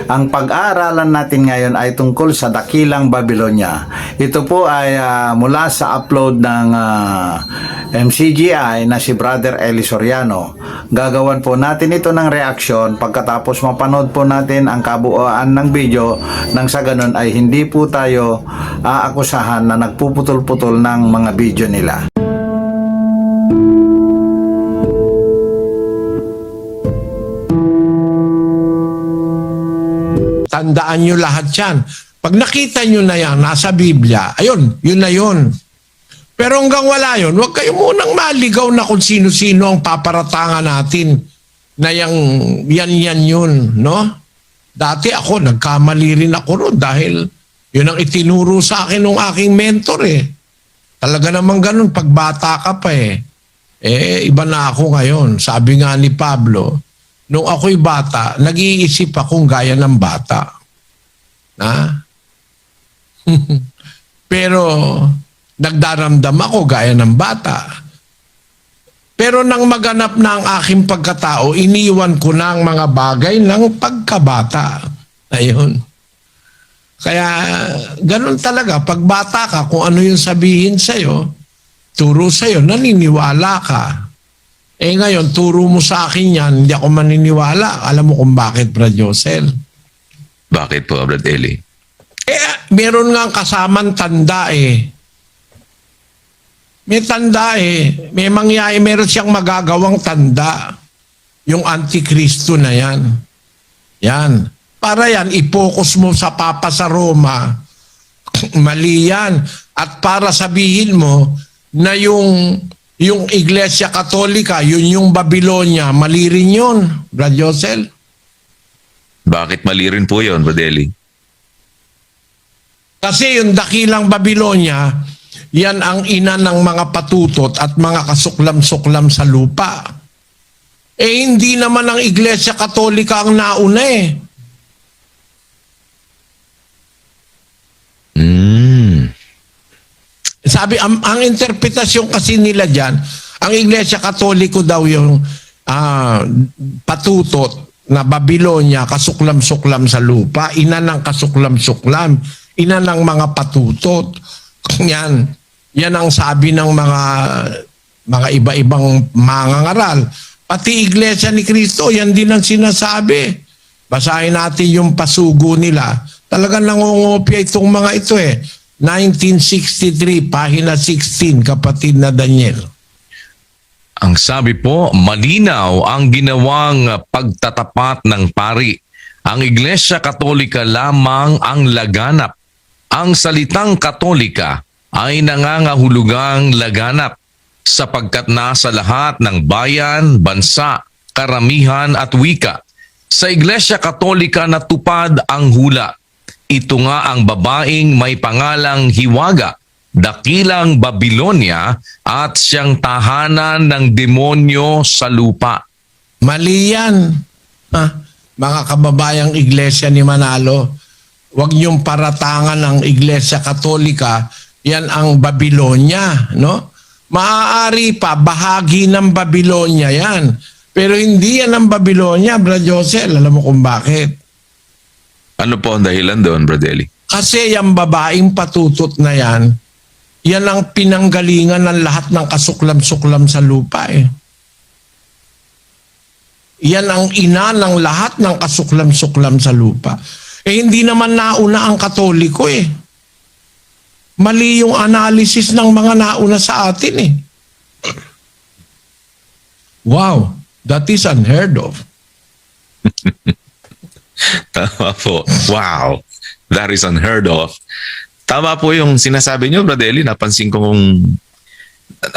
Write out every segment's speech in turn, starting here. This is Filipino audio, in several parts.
Ang pag-aaralan natin ngayon ay tungkol sa Dakilang Babilonya. Ito po ay mula sa upload ng MCGI na si Brother Eli Soriano. Gagawan po natin ito ng reaksyon pagkatapos mapanood po natin ang kabuuan ng video nang sa ganun ay hindi po tayo aakusahan na nagpuputol-putol ng mga video nila. Tandaan nyo lahat yan. Pag nakita nyo na yan, nasa Biblia, ayun, yun na yun. Pero hanggang wala yun, huwag kayo munang maligaw na kung sino-sino ang paparatangan natin na yan yun, no? Dati ako, nagkamali rin ako ron dahil yun ang itinuro sa akin ng aking mentor eh. Talaga naman ganun, pagbata ka pa eh. Iba na ako ngayon. Sabi nga ni Pablo, nung ako'y bata, nag-iisip akong gaya ng bata. Pero nagdaramdam ako gaya ng bata. Pero nang maganap na ang aking pagkatao, iniwan ko na ang mga bagay ng pagkabata. Ayun. Kaya ganun talaga, pag bata ka, kung ano yung sabihin sa'yo, turo sa'yo, naniniwala ka. Ngayon, turo mo sa akin yan, hindi ako maniniwala. Alam mo kung bakit, Brad Josel? Bakit po, Brad Eli? Meron nga kasamang tanda eh. May tanda eh. May mangyayari, meron siyang magagawang tanda. Yung Antikristo na yan. Yan. Para yan, i-focus mo sa Papa sa Roma. Mali yan. At para sabihin mo na yung Iglesia Katolika, yun yung Babilonya, mali rin yun, Brad Josel. Bakit mali rin po yun, Brad Eli? Kasi yung Dakilang Babilonya, yan ang ina ng mga patutot at mga kasuklam-suklam sa lupa. Hindi naman ang Iglesia Katolika ang nauna eh. Sabi, ang interpretasyon kasi nila dyan, ang Iglesia Katoliko daw yung patutot na Babilonya, kasuklam-suklam sa lupa, ina ng kasuklam-suklam, ina ng mga patutot. Yan ang sabi ng mga iba-ibang mangangaral. Pati Iglesia ni Cristo, yan din ang sinasabi. Basahin natin yung pasugo nila. Talagang nangungopia itong mga ito eh. 1963, pahina 16, kapatid na Daniel. Ang sabi po, malinaw ang ginawang pagtatapat ng pari. Ang Iglesia Katolika lamang ang laganap. Ang salitang Katolika ay nangangahulugang laganap sapagkat nasa lahat ng bayan, bansa, karamihan at wika. Sa Iglesia Katolika natupad ang hula. Ito nga ang babaeng may pangalang Hiwaga, Dakilang Babilonya at siyang tahanan ng demonyo sa lupa. Mali yan. Mga kababayang Iglesia ni Manalo, huwag niyong paratangan ang Iglesia Katolika, yan ang Babilonya, no? Maaari pa, bahagi ng Babilonya yan. Pero hindi yan ang Babilonya, Brad Josel. Alam mo kung bakit? Ano po ang dahilan doon, Brad Eli? Kasi yung babaeng patutot na yan ang pinanggalingan ng lahat ng kasuklam-suklam sa lupa eh. Yan ang ina ng lahat ng kasuklam-suklam sa lupa. Hindi naman nauna ang Katoliko eh. Mali yung analysis ng mga nauna sa atin eh. Wow, that is unheard of. Tama po. Wow. That is unheard of. Tama po yung sinasabi niyo, Brad Eli. Napansin ko kung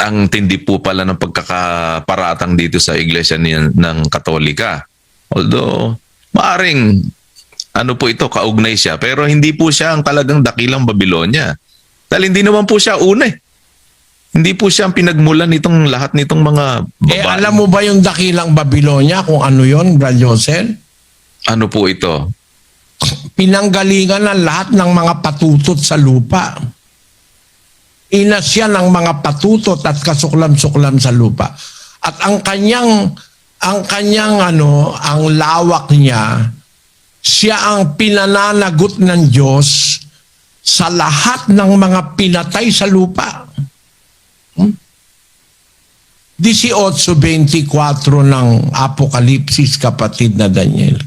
ang tindi po pala ng pagkakaparatang dito sa iglesia ng Katolika. Although, maaring ano po ito, kaugnay siya. Pero hindi po siya ang talagang Dakilang Babilonya. Dahil hindi naman po siya una eh. Hindi po siya ang pinagmulan nitong lahat nitong mga babae. Alam mo ba yung Dakilang Babilonya kung ano yon, Brad Josel? Ano po ito? Pinanggalingan ng lahat ng mga patutot sa lupa. Ina siya ng mga patutot at kasuklam-suklam sa lupa. At ang kanyang ang lawak niya siya ang pinananagot ng Diyos sa lahat ng mga pinatay sa lupa. 18:24 ng Apokalipsis, kapatid na Daniel.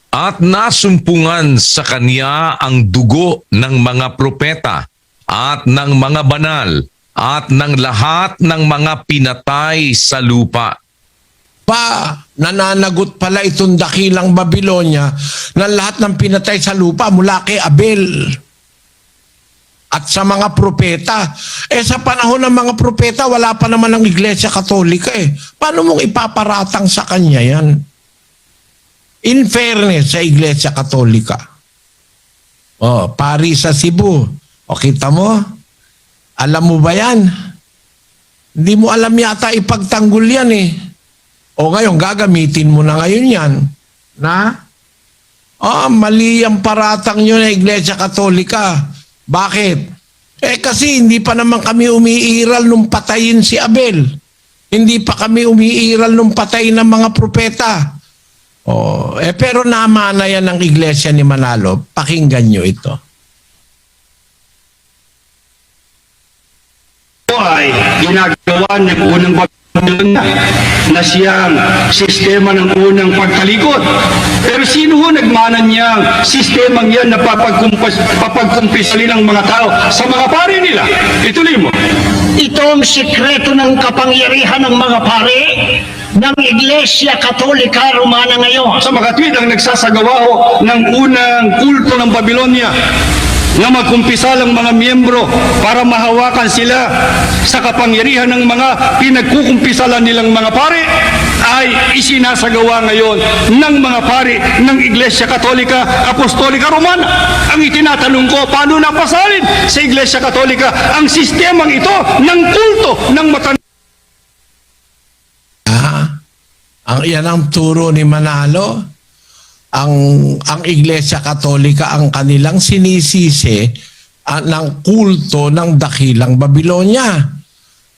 At nasumpungan sa kanya ang dugo ng mga propeta at ng mga banal at ng lahat ng mga pinatay sa lupa. Nananagot pala itong dakilang Babilonya ng lahat ng pinatay sa lupa mula kay Abel at sa mga propeta. Sa panahon ng mga propeta, wala pa naman ang Iglesia Katolika Paano mong ipaparatang sa kanya yan? In fairness sa Iglesia Katolika. Pari sa Cebu. Kita mo? Alam mo ba yan? Hindi mo alam yata ipagtanggol yan ngayon, gagamitin mo na ngayon yan. Mali ang paratang nyo na Iglesia Katolika. Bakit? Kasi hindi pa naman kami umiiral nung patayin si Abel. Hindi pa kami umiiral nung patayin ng mga propeta. Pero namana yan ng Iglesia ni Manalo. Pakinggan nyo ito. Ay ginagawa ng unang Babilonya na siyang sistema ng unang pagtalikod. Pero sino ho nagmana niyang sistemang yan na papagkumpisali ng mga tao sa mga pari nila? Ituloy mo. Ito ang sikreto ng kapangyarihan ng mga pari ng Iglesia Katolika Romana ngayon. Sa makatwid ang nagsasagawa ho ng unang kulto ng Babilonya na magkumpisalang mga miyembro para mahawakan sila sa kapangyarihan ng mga pinagkukumpisalan nilang mga pari ay isinasagawa ngayon ng mga pari ng Iglesia Katolika Apostolika Romana. Ang itinatanong ko, paano napasalin sa Iglesia Katolika ang sistemang ito ng kulto ng Yan ang turo ni Manalo. Ang Iglesia Katolika ang kanilang sinisisi ng kulto ng dakilang Babilonya.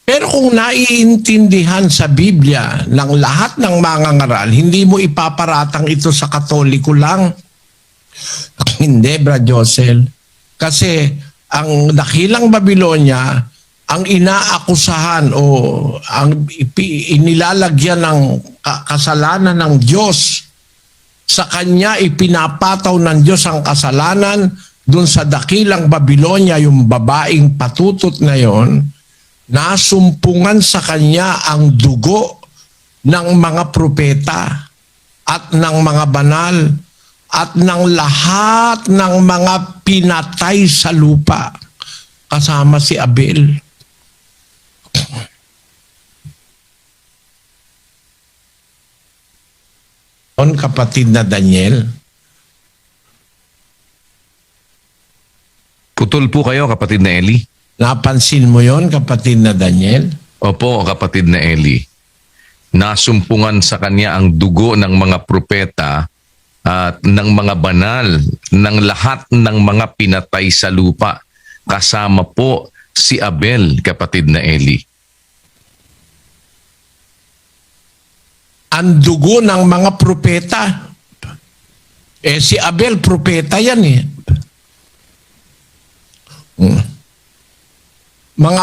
Pero kung naiintindihan sa Biblia ng lahat ng mangangaral, hindi mo ipaparatang ito sa Katoliko lang. Hindi, Brad Josel. Kasi ang dakilang Babilonya, ang inaakusahan o ang inilalagyan ng kasalanan ng Diyos, sa kanya ipinapataw ng Diyos ang kasalanan dun sa dakilang Babilonya, yung babaeng patutot na yon, nasumpungan sa kanya ang dugo ng mga propeta at ng mga banal at ng lahat ng mga pinatay sa lupa kasama si Abel. Kapatid na Daniel. Putol po kayo, kapatid na Eli. Napansin mo yon, kapatid na Daniel? Opo, kapatid na Eli. Nasumpungan sa kanya ang dugo ng mga propeta at ng mga banal, ng lahat ng mga pinatay sa lupa. Kasama po si Abel, kapatid na Eli. Ang dugo ng mga propeta. Si Abel, propeta yan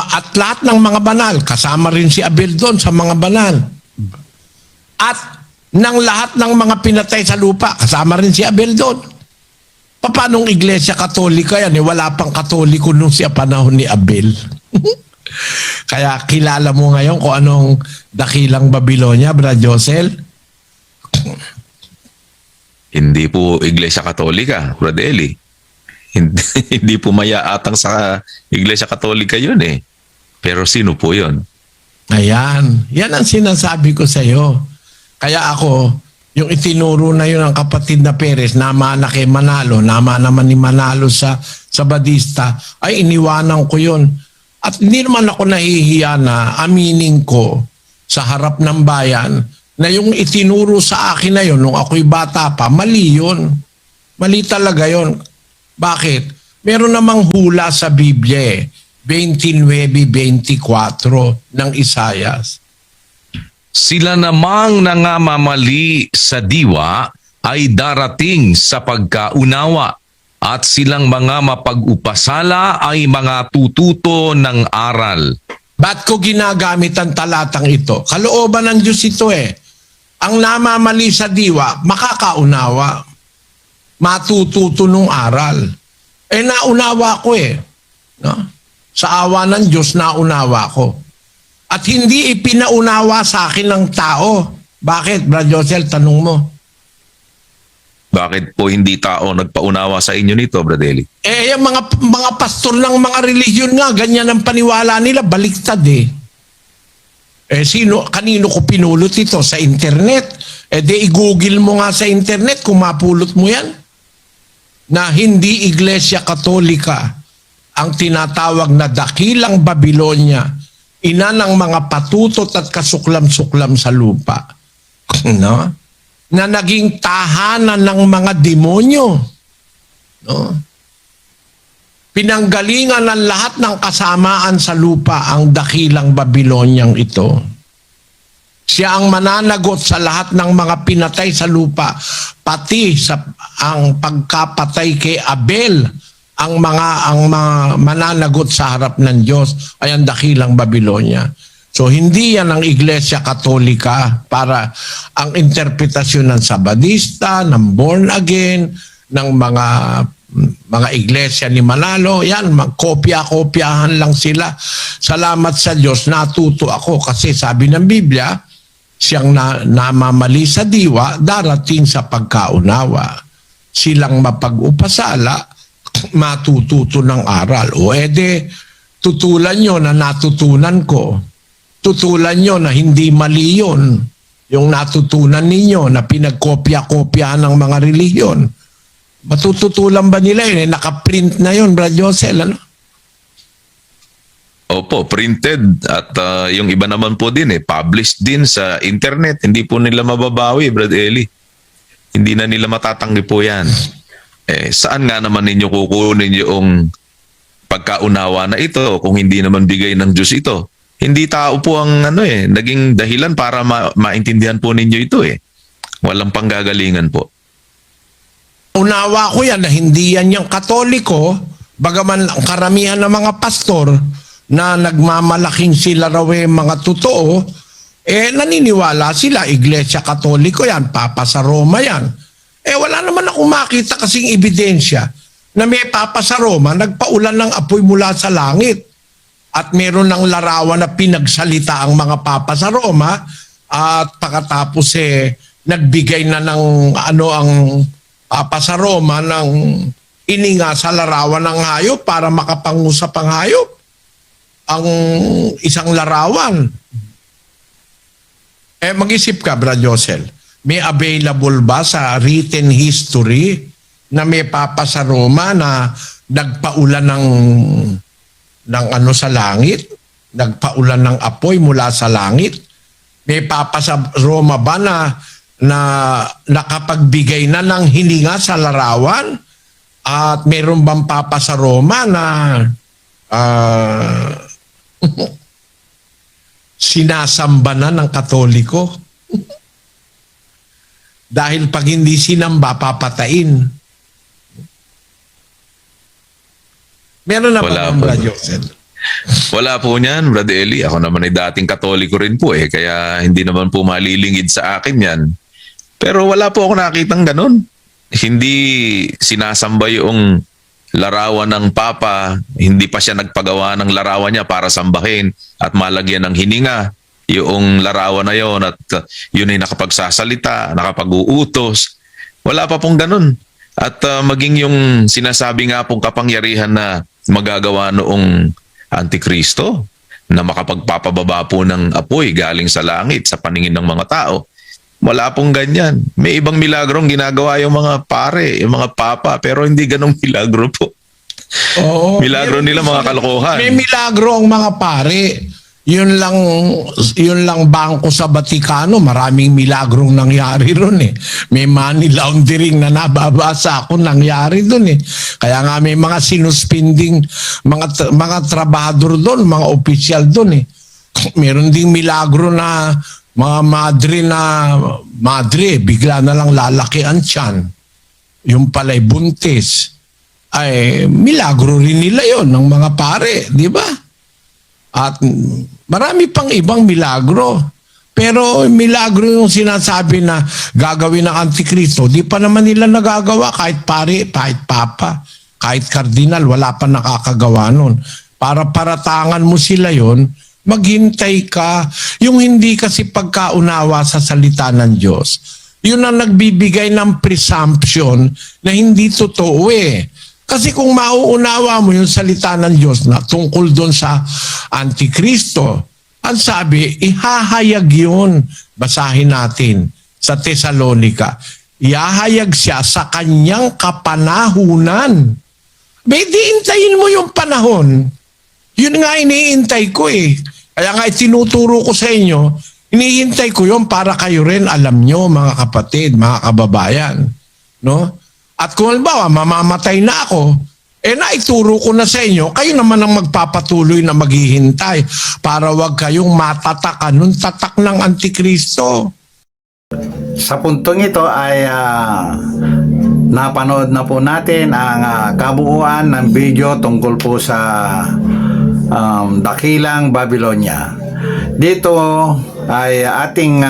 At lahat ng mga banal, kasama rin si Abel doon sa mga banal. At ng lahat ng mga pinatay sa lupa, kasama rin si Abel doon. Paanong Iglesia Katolika yan? Wala pang Katoliko nung siya panahon ni Abel. Kaya kilala mo ngayon kung anong dakilang Babilonya, Brad Josel? Hindi po Iglesia Katolika, Brad Eli. Hindi po mayaatang sa Iglesia Katolika yun Pero sino po yun? Ayan. Yan ang sinasabi ko sa iyo. Kaya ako, yung itinuro na yun ng kapatid na Perez, namana kay Manalo, nama naman ni Manalo sa Badista, ay iniwanan ko yun. At hindi naman ako nahihiya na aminin ko sa harap ng bayan na yung itinuro sa akin na yun nung ako'y bata pa, mali yun. Mali talaga yun. Bakit? Meron namang hula sa Biblia 29:24 ng Isayas. Sila namang nangamamali sa diwa ay darating sa pagkaunawa at silang mga mapag-upasala ay mga tututo ng aral. Ba't ko ginagamit ang talatang ito? Kalooban ng Diyos ito eh. Ang namamali sa diwa, makakaunawa. Matututo ng aral. Naunawa ko eh. No? Sa awa ng Diyos, naunawa ko. At hindi ipinaunawa sa akin ng tao. Bakit, Brad Josel? Tanong mo. Bakit po hindi tao nagpaunawa sa inyo nito, Brad Eli? Yung mga pastor ng mga relihiyon nga, ganyan ang paniwala nila, baliktad eh. Kanino ko pinulot ito? Sa internet. I-google mo nga sa internet kung mapulot mo yan. Na hindi Iglesia Katolika ang tinatawag na dakilang Babilonya, ina ng mga patutot at kasuklam-suklam sa lupa. No? Na naging tahanan ng mga demonyo. No? Pinanggalingan ng lahat ng kasamaan sa lupa ang dakilang Babilonyang ito. Siya ang mananagot sa lahat ng mga pinatay sa lupa, pati sa ang pagkapatay kay Abel, ang mga mananagot sa harap ng Diyos ay ang dakilang Babilonya. So hindi yan ang Iglesia Katolika para ang interpretasyon ng Sabadista, ng born again, ng mga iglesia ni Manalo, yan, kopya-kopyahan lang sila. Salamat sa Diyos, natuto ako kasi sabi ng Biblia, siyang namamali sa diwa, darating sa pagkaunawa. Silang mapag-upasala, matututo ng aral. O tutulan nyo na natutunan ko. Tutulan nyo na hindi mali yun. Yung natutunan ninyo na pinagkopya-kopyahan ng mga relihiyon. Matututulan ba nila yun? Nakaprint na yun, Brad Josel, ano? Opo, printed at yung iba naman po din published din sa internet. Hindi po nila mababawi, Brad Eli. Hindi na nila matatanggi po yan. Saan nga naman ninyo kukunin yung pagkaunawa na ito kung hindi naman bigay ng Diyos ito? Hindi tao po ang naging dahilan para maintindihan po ninyo ito Walang panggagalingan po. Unawa ko yan na hindi yan yung Katoliko, bagaman ang karamihan ng mga pastor na nagmamalaking sila raw mga totoo, naniniwala sila, Iglesia Katoliko yan, Papa sa Roma yan. Wala naman akong makita kasing ebidensya na may Papa sa Roma, nagpaulan ng apoy mula sa langit. At meron ng larawan na pinagsalita ang mga Papa sa Roma at pagkatapos nagbigay na ng ang Papa sa Roma ng ininga sa larawan ng hayop para makapangusap ang hayop. Ang isang larawan. Mag-isip ka, Brad Josel, may available ba sa written history na may Papa sa Roma na nagpaulan ng sa langit? Nagpaulan ng apoy mula sa langit? May Papa sa Roma ba na nakapagbigay na ng hininga sa larawan? At meron bang Papa sa Roma na sinasamba na ng Katoliko? Dahil pag hindi sinamba, papatayin. Meron na Wala ba ng po. Brad Josel? Wala po niyan, Brad Eli. Ako naman ay dating Katoliko rin po kaya hindi naman po malilingid sa akin yan. Pero wala po ako nakitang ganun. Hindi sinasamba yung larawan ng Papa, hindi pa siya nagpagawa ng larawan niya para sambahin at malagyan ng hininga yung larawan na yon at yun ay nakapagsasalita, nakapag-uutos. Wala pa pong ganun. At maging yung sinasabi nga pong kapangyarihan na magagawa noong Antikristo na makapagpapababa po ng apoy galing sa langit sa paningin ng mga tao, wala pong ganyan. May ibang milagrong ginagawa yung mga pare, yung mga papa, pero hindi ganong milagro po. Oo. Milagro nila mga kalokohan. May milagro ang mga pare. Yun lang bangko sa Vatikano, maraming milagrong nangyari ron May money laundering na nababasa ako nangyari doon Kaya nga may mga sinuspending mga trabahador doon, mga opisyal doon Meron ding milagro na mga madre, bigla na lang lalaki ang tiyan. Yung pala'y buntis. Ay, milagro rin nila yon ng mga pare, di ba? At marami pang ibang milagro. Pero milagro yung sinasabi na gagawin ng Antikristo, di pa naman nila nagagawa kahit pare, kahit papa, kahit kardinal, wala pa nakakagawa nun. Para paratangan mo sila yon, maghintay ka. Yung hindi kasi pagkaunawa sa salita ng Diyos, yun ang nagbibigay ng presumption na hindi totoo eh. Kasi kung mauunawa mo yung salita ng Diyos na tungkol doon sa Antikristo, ang sabi, ihahayag yun. Basahin natin sa Tesalonica. Ihahayag siya sa kanyang kapanahunan. May diintayin mo yung panahon. Yun nga iniintay ko eh. Kaya nga tinuturo ko sa inyo, inihintay ko yun para kayo rin alam nyo mga kapatid, mga kababayan. No? At kung halimbawa, mamamatay na ako, naituro ko na sa inyo, kayo naman ang magpapatuloy na maghihintay para wag kayong matatakan ng tatak ng Antikristo. Sa puntong ito ay napanood na po natin ang kabuuan ng video tungkol po sa Dakilang Babylonia. Dito ay ating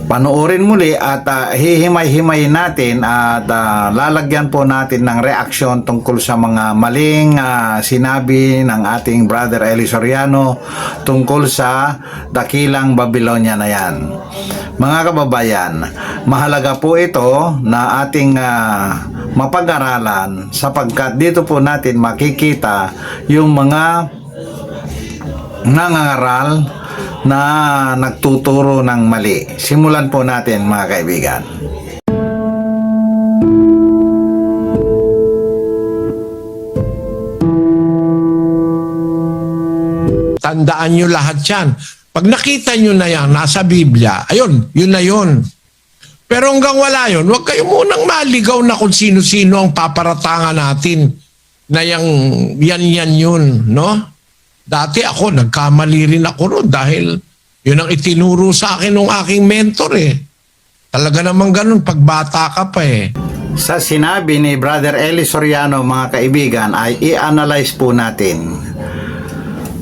panoorin muli at hihimay-himay natin at lalagyan po natin ng reaksyon tungkol sa mga maling sinabi ng ating Brother Eli Soriano tungkol sa Dakilang Babylonia na yan. Mga kababayan, mahalaga po ito na ating mapag-aralan sapagkat dito po natin makikita yung mga nangangaral na nagtuturo ng mali. Simulan po natin mga kaibigan. Tandaan nyo lahat yan. Pag nakita nyo na yan, nasa Biblia, ayun, yun na yun. Pero hanggang wala yun, huwag kayo munang maligaw na kung sino-sino ang paparatangan natin na yan yun, no? Dati ako, nagkamali rin ako ron dahil yun ang itinuro sa akin ng aking mentor eh. Talaga naman ganun, pagbata ka pa eh. Sa sinabi ni Brother Eli Soriano mga kaibigan ay i-analyze po natin.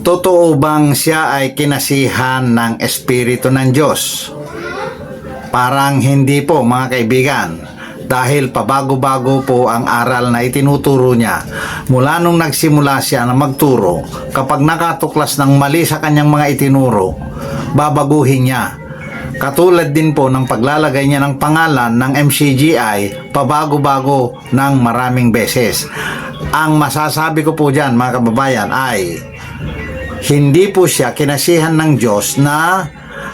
Totoo bang siya ay kinasihan ng Espiritu ng Diyos? Parang hindi po mga kaibigan. Dahil pabago-bago po ang aral na itinuturo niya. Mula nung nagsimula siya na magturo, kapag nakatuklas ng mali sa kanyang mga itinuro, babaguhin niya. Katulad din po ng paglalagay niya ng pangalan ng MCGI, pabago-bago ng maraming beses. Ang masasabi ko po dyan mga kababayan ay, hindi po siya kinasihan ng Diyos na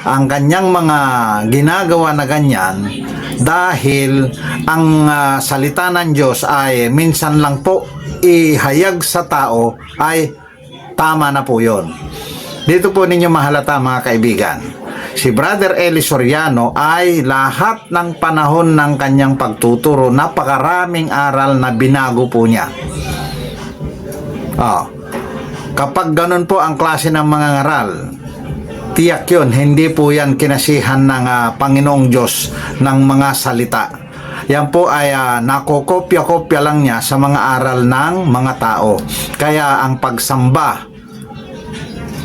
ang kanyang mga ginagawa na ganyan dahil ang salita ng Diyos ay minsan lang po ihayag sa tao ay tama na po yon. Dito po ninyo mahalata mga kaibigan. Si Brother Eli Soriano ay lahat ng panahon ng kanyang pagtuturo, napakaraming aral na binago po niya. Kapag ganun po ang klase ng mga ngaral, tiyak yun, hindi po yan kinasihan ng Panginoong Diyos ng mga salita. Yan po ay nakokopya-kopya lang niya sa mga aral ng mga tao. Kaya ang pagsamba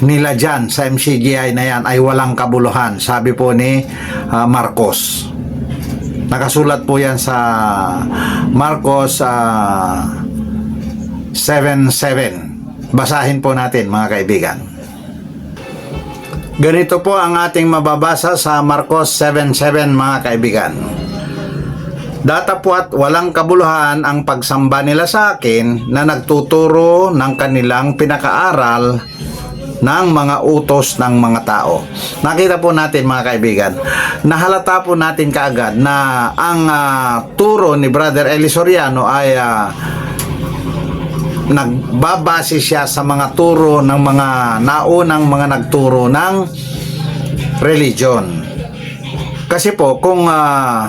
nila dyan sa MCGI na yan ay walang kabuluhan, sabi po ni Marcos. Nakasulat po yan sa Marcos 7:7. Basahin po natin mga kaibigan. Ganito po ang ating mababasa sa Marcos 7:7 mga kaibigan. Datapwat walang kabuluhan ang pagsamba nila sa akin na nagtuturo ng kanilang pinakaaral ng mga utos ng mga tao. Nakita po natin mga kaibigan, nahalata po natin kaagad na ang turo ni Brother Eli Soriano ay nagbabase siya sa mga turo ng mga naunang mga nagturo ng religion. Kasi po kung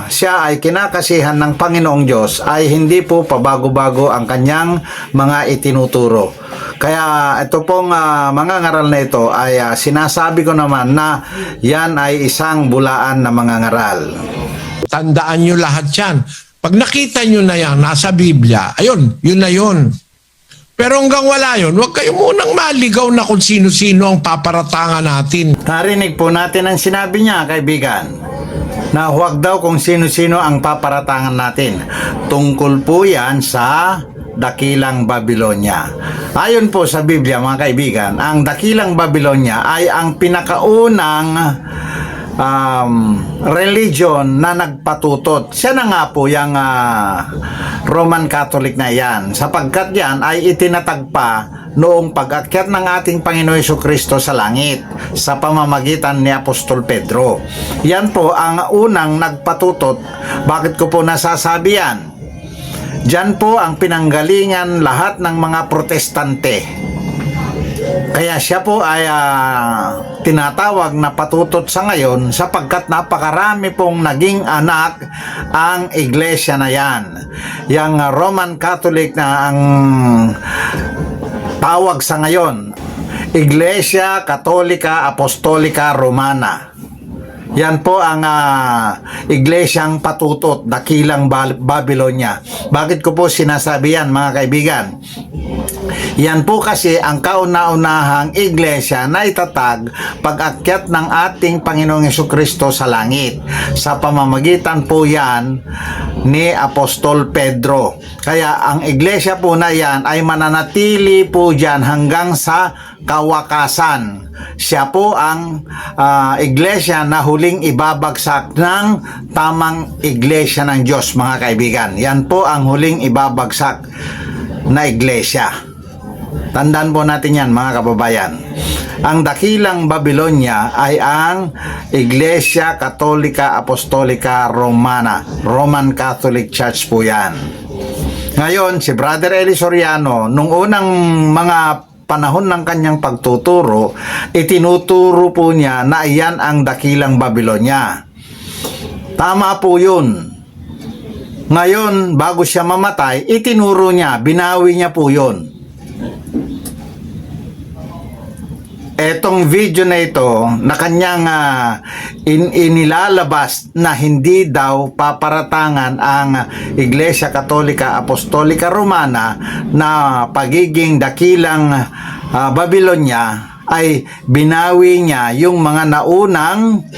siya ay kinakasihan ng Panginoong Diyos ay hindi po pabago-bago ang kanyang mga itinuturo. Kaya ito pong mga ngaral na ito ay sinasabi ko naman na yan ay isang bulaan na mga ngaral. Tandaan nyo lahat yan. Pag nakita nyo na yan, nasa Biblia, ayun, yun na yun. Pero hanggang wala yun, huwag kayo munang maligaw na kung sino-sino ang paparatangan natin. Narinig po natin ang sinabi niya, kaibigan, na huwag daw kung sino-sino ang paparatangan natin. Tungkol po yan sa Dakilang Babylonia. Ayon po sa Biblia, mga kaibigan, ang Dakilang Babylonia ay ang pinakaunang religion na nagpatutot. Siya na nga po yung Roman Catholic na yan, sapagkat yan ay itinatagpa noong pag-akyat ng ating Panginoon Jesucristo sa langit sa pamamagitan ni Apostol Pedro. Yan po ang unang nagpatutot. Bakit ko po nasasabi yan? Diyan po ang pinanggalingan lahat ng mga protestante. Kaya siya po ay tinatawag na patutot sa ngayon sapagkat napakarami pong naging anak ang iglesia na yan. Yang Roman Catholic na ang tawag sa ngayon, Iglesia Katolika Apostolika Romana. Yan po ang iglesyang patutot, Dakilang Babylonia. Bakit ko po sinasabi yan, mga kaibigan? Yan po kasi ang kauna-unahang iglesia na itatag pag-akyat ng ating Panginoong Jesucristo sa langit. Sa pamamagitan po yan ni Apostol Pedro. Kaya ang iglesia po na yan ay mananatili po dyan hanggang sa kawakasan. Siya po ang iglesia na huling ibabagsak ng tamang iglesia ng Diyos, mga kaibigan. Yan po ang huling ibabagsak na iglesia. Tandaan po natin yan, mga kababayan. Ang Dakilang Babylonia ay ang Iglesia Katolika Apostolika Romana. Roman Catholic Church po yan. Ngayon, si Brother Eli Soriano, nung unang mga panahon ng kanyang pagtuturo, itinuturo po niya na iyan ang Dakilang Babylonia. Tama po yun. Ngayon, bago siya mamatay, itinuro niya, binawi niya po yun. Etong video na ito na kanyang inilalabas na hindi daw paparatangan ang Iglesia Katolika Apostolika Romana na pagiging Dakilang Babylonia, ay binawi niya yung mga naunang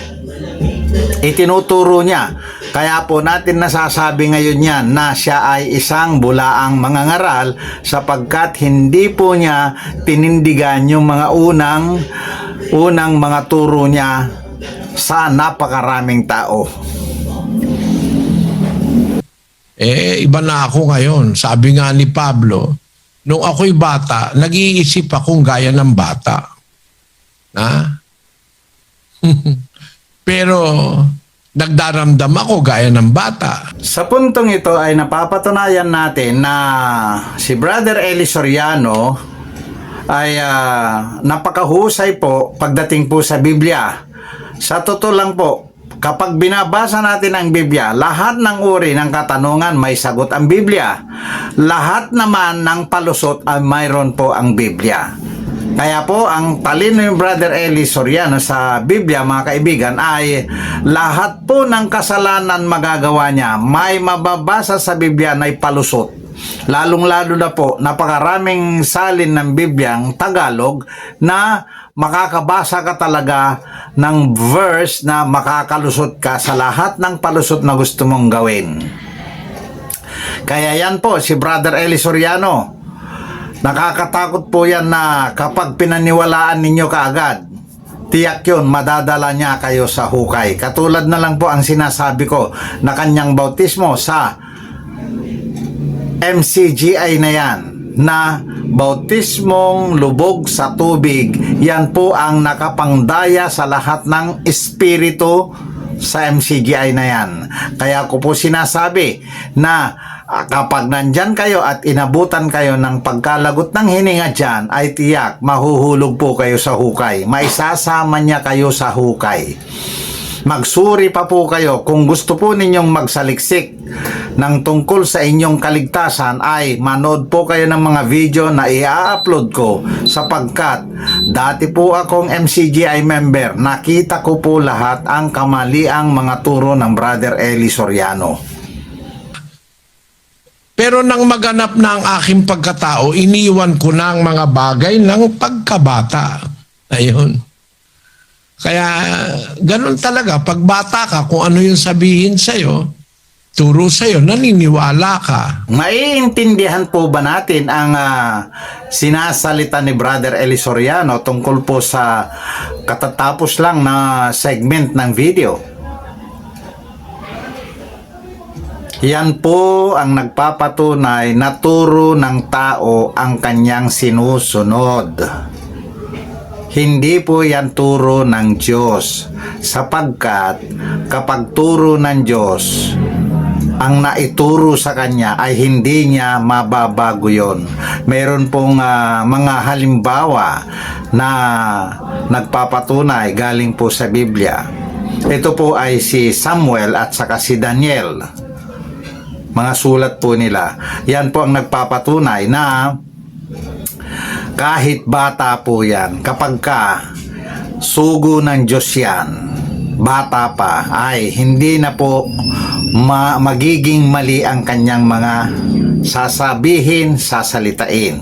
itinuturo niya. Kaya po natin nasasabi ngayon yan na siya ay isang bulaang mangangaral sapagkat hindi po niya tinindigan yung mga unang mga turo niya sa napakaraming tao. Iba na ako ngayon. Sabi nga ni Pablo, nung ako'y bata, nag-iisip akong gaya ng bata. Pero nagdaramdam ako gaya ng bata. Sa puntong ito ay napapatunayan natin na si Brother Eli Soriano ay napakahusay po pagdating po sa Biblia. Sa totoo lang po, kapag binabasa natin ang Biblia, lahat ng uri ng katanungan may sagot ang Biblia. Lahat naman ng palusot ay mayroon po ang Biblia. Kaya po, ang talino ng Brother Eli Soriano sa Biblia, mga kaibigan, ay lahat po ng kasalanan magagawa niya. May mababasa sa Biblia na palusot. Lalong-lalo na po, napakaraming salin ng Bibliang Tagalog na makakabasa ka talaga ng verse na makakalusot ka sa lahat ng palusot na gusto mong gawin. Kaya yan po, si Brother Eli Soriano, nakakatakot po yan na kapag pinaniwalaan ninyo kaagad, tiyak yun, madadala niya kayo sa hukay. Katulad na lang po ang sinasabi ko na kanyang bautismo sa MCGI na yan, na bautismong lubog sa tubig. Yan po ang nakapangdaya sa lahat ng espiritu sa MCGI na yan. Kaya ko po sinasabi na kapag nandyan kayo at inabutan kayo ng pagkalagot ng hininga dyan, ay tiyak, mahuhulog po kayo sa hukay. Maisasama niya kayo sa hukay. Magsuri pa po kayo kung gusto po ninyong magsaliksik ng tungkol sa inyong kaligtasan ay manood po kayo ng mga video na i-upload ko sapagkat dati po akong MCGI member, nakita ko po lahat ang kamaliang mga turo ng Brother Eli Soriano. Pero nang maganap na ang aking pagkatao, iniwan ko na ang mga bagay ng pagkabata. Ayun. Kaya ganun talaga, pag bata ka, kung ano yung sabihin sa'yo, turo sa'yo, naniniwala ka. Maiintindihan po ba natin ang sinasalita ni Brother Eli Soriano tungkol po sa katatapos lang na segment ng video? Yan po ang nagpapatunay na turo ng tao ang kanyang sinusunod. Hindi po yan turo ng Diyos, sapagkat kapag turo ng Diyos, ang naituro sa kanya ay hindi niya mababago yon. Meron pong mga halimbawa na nagpapatunay galing po sa Biblia. Ito po ay si Samuel at saka si Daniel. Mga sulat po nila. Yan po ang nagpapatunay na kahit bata po yan, kapag ka sugo ng Diyos yan, bata pa, ay hindi na po magiging mali ang kanyang mga sasabihin, sasalitain.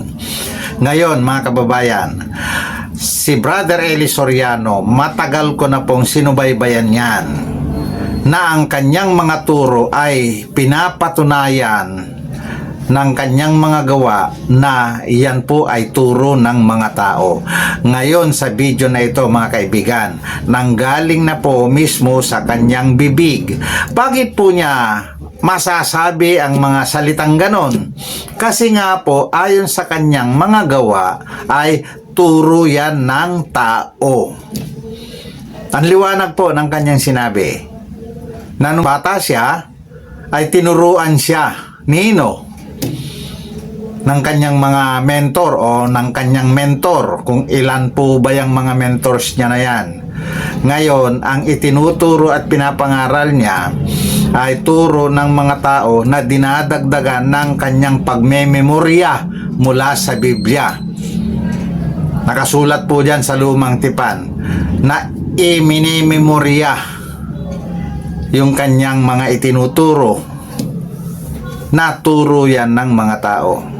Ngayon mga kababayan, si Brother Eli Soriano, matagal ko na pong sinubaybayan yan na ang kanyang mga turo ay pinapatunayan ng kanyang mga gawa na iyan po ay turo ng mga tao. Ngayon sa video na ito mga kaibigan, nanggaling na po mismo sa kanyang bibig. Bakit po niya masasabi ang mga salitang ganon? Kasi nga po ayon sa kanyang mga gawa ay turo yan ng tao. Ang liwanag po ng kanyang sinabi na nung bata siya ay tinuruan siya nino ng kanyang mga mentor o ng kanyang mentor, kung ilan po ba yung mga mentors niya na yan. Ngayon, ang itinuturo at pinapangaral niya ay turo ng mga tao na dinadagdagan ng kanyang pagmememorya mula sa Biblia. Nakasulat po dyan sa lumang tipan na iminememorya yung kanyang mga itinuturo na turo yan ng mga tao.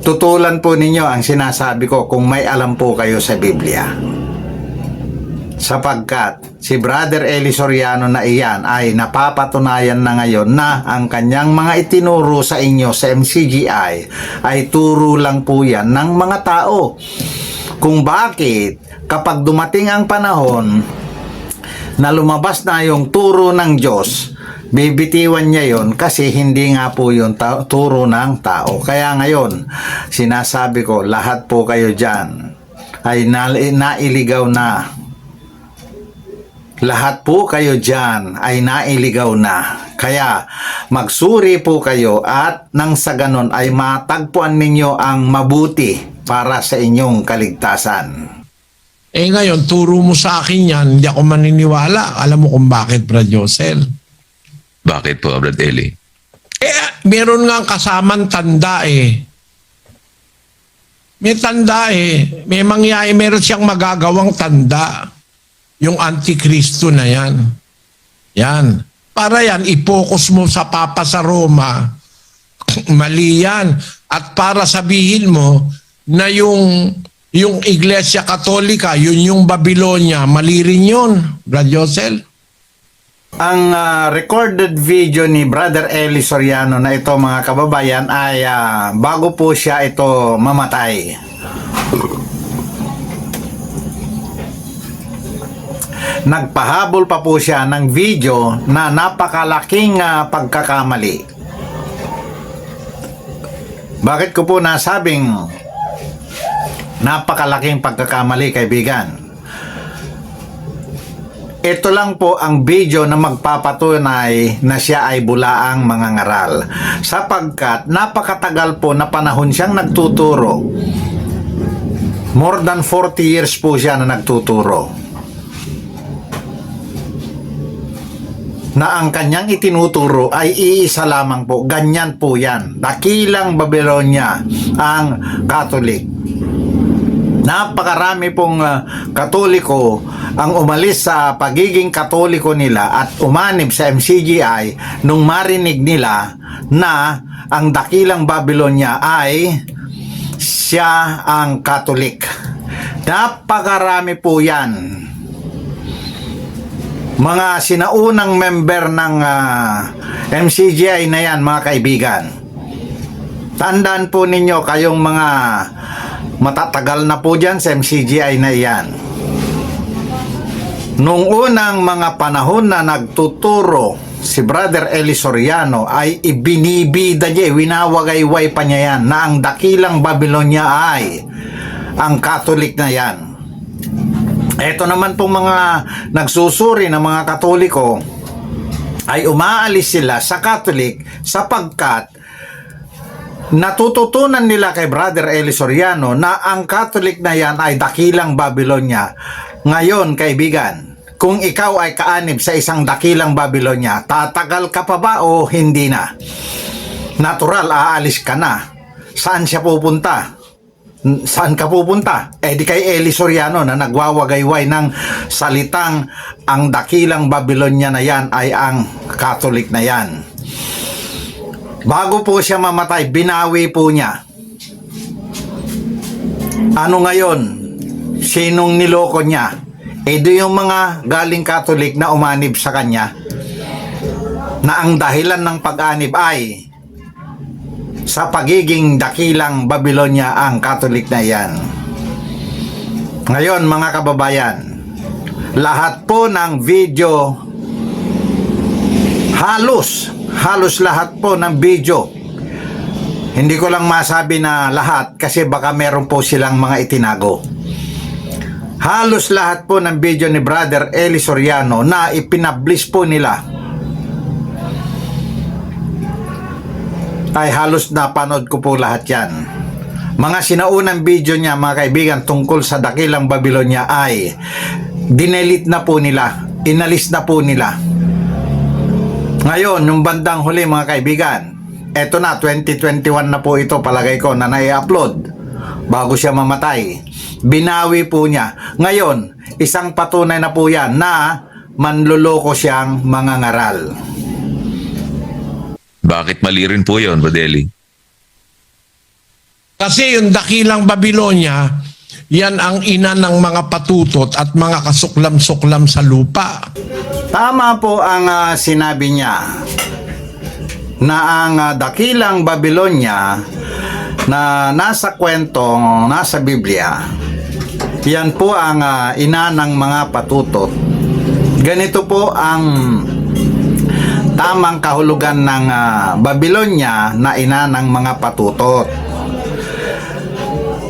Tutulan po ninyo ang sinasabi ko kung may alam po kayo sa Biblia. Sapagkat si Brother Eli Soriano na iyan ay napapatunayan na ngayon na ang kanyang mga itinuro sa inyo sa MCGI ay turo lang po yan ng mga tao. Kung bakit kapag dumating ang panahon na lumabas na yung turo ng Diyos, bibitiwan niya yon kasi hindi nga po yung turo ng tao. Kaya ngayon, sinasabi ko, lahat po kayo dyan ay nailigaw na. Lahat po kayo dyan ay nailigaw na. Kaya magsuri po kayo at nang sa ganon ay matagpuan ninyo ang mabuti para sa inyong kaligtasan. Eh ngayon, turo mo sa akin yan, hindi ako maniniwala. Alam mo kung bakit, Brad Josel? Bakit po, Brad Eli? Meron nga kasamang tanda eh. May tanda eh. May mangyayari, meron siyang magagawang tanda. Yung Antikristo na yan. Yan. Para yan, i-focus mo sa Papa sa Roma. Mali yan. At para sabihin mo na yung Iglesia Katolika, yun yung Babylonia, mali rin yun, Brad Josel. Ang recorded video ni Brother Eli Soriano na ito mga kababayan ay bago po siya ito mamatay. Nagpahabol pa po siya ng video na napakalaking pagkakamali. Bakit ko po nasabing napakalaking pagkakamali, kaibigan? Ito lang po ang video na magpapatunay na siya ay bulaang mangangaral. Sapagkat napakatagal po na panahon siyang nagtuturo. More than 40 years po siya na nagtuturo. na ang kanyang itinuturo ay iisa lamang po. Ganyan po yan. Dakilang Babylonia ang Katolik. Napakarami pong Katoliko ang umalis sa pagiging Katoliko nila at umanib sa MCGI nung marinig nila na ang dakilang Babylonia ay siya ang Katolik. Napakarami po yan. Mga sinaunang member ng MCGI na yan, mga kaibigan. Tandaan po ninyo kayong mga matatagal na po dyan sa MCGI na yan. Nung unang mga panahon na nagtuturo si Brother Eli Soriano ay ibinibida niya, winawagayway pa niya yan na ang dakilang Babylonia ay ang Katolik na yan. Ito naman pong mga nagsusuri ng mga Katoliko ay umaalis sila sa Katolik sapagkat natututunan nila kay Brother Eli Soriano na ang Katolik na yan ay dakilang Babylonia. Ngayon, kaibigan, kung ikaw ay kaanib sa isang dakilang Babylonia, tatagal ka pa ba o hindi na? Natural, aalis ka na. Saan siya pupunta? Saan ka pupunta? Di kay Eli Soriano na nagwawagayway ng salitang ang dakilang Babylonia na yan ay ang Katolik na yan. Bago po siya mamatay, binawi po niya. Ano ngayon? Sinong niloko niya? Do yung mga galing Katolik na umanib sa kanya na ang dahilan ng pag-anib ay sa pagiging dakilang Babylonia ang Katolik na yan. Ngayon, mga kababayan, lahat po ng video, halos lahat po ng video, hindi ko lang masabi na lahat kasi baka meron po silang mga itinago. Halos lahat po ng video ni Brother Eli Soriano na ipinablish po nila ay halos napanood ko po lahat yan. Mga sinaunang video niya, mga kaibigan, tungkol sa dakilang Babylonia ay dinelit na po nila, inalis na po nila. Ngayon, yung bandang huli, mga kaibigan, eto na, 2021 na po ito, palagay ko, na nai-upload bago siya mamatay. Binawi po niya. Ngayon, isang patunay na po yan na manluloko siyang mangangaral. Bakit mali rin po yun, Brother Eli? Kasi yung dakilang Babylonia, yan ang ina ng mga patutot at mga kasuklam-suklam sa lupa. Tama po ang sinabi niya na ang dakilang Babylonia na nasa kwentong, nasa Biblia, yan po ang ina ng mga patutot. Ganito po ang tamang kahulugan ng Babylonia na ina ng mga patutot.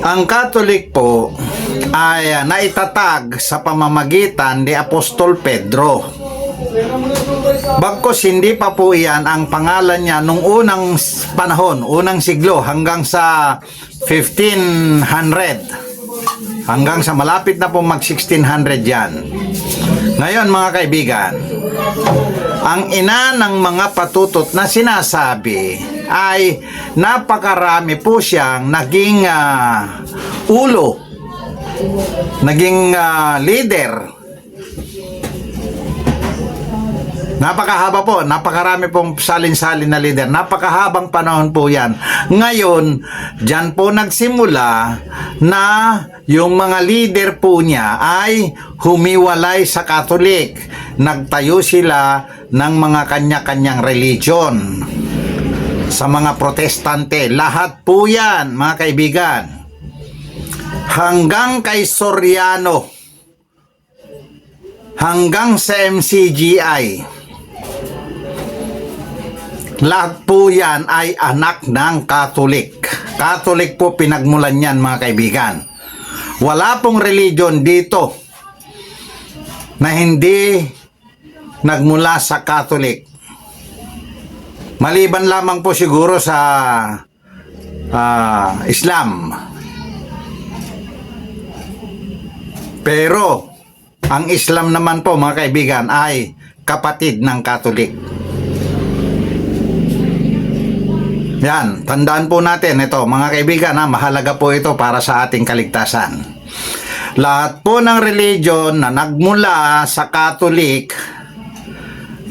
Ang Katolik po ay naitatag sa pamamagitan ni Apostol Pedro. Bagkus hindi pa po iyan ang pangalan niya nung unang panahon, unang siglo hanggang sa 1500. Hanggang sa malapit na po mag 1600 yan. Ngayon, mga kaibigan, ang ina ng mga patutot na sinasabi ay napakarami po siyang naging ulo, naging leader. Napakahaba po, napakarami pong salin-salin na leader. Napakahabang panahon po yan. Ngayon, dyan po nagsimula na yung mga leader po niya ay humiwalay sa Katolik. Nagtayo sila ng mga kanya-kanyang religion. Sa mga protestante, lahat po yan, mga kaibigan. Hanggang kay Soriano, hanggang sa MCGI, lahat po yan ay anak ng Katolik. Katolik po pinagmulan yan, mga kaibigan. Wala pong religion dito na hindi nagmula sa Katolik. Maliban lamang po siguro sa Islam. Pero ang Islam naman po, mga kaibigan, ay kapatid ng Katolik. Yan, tandaan po natin ito mga kaibigan, mahalaga po ito para sa ating kaligtasan. Lahat po ng religion na nagmula sa Katolik,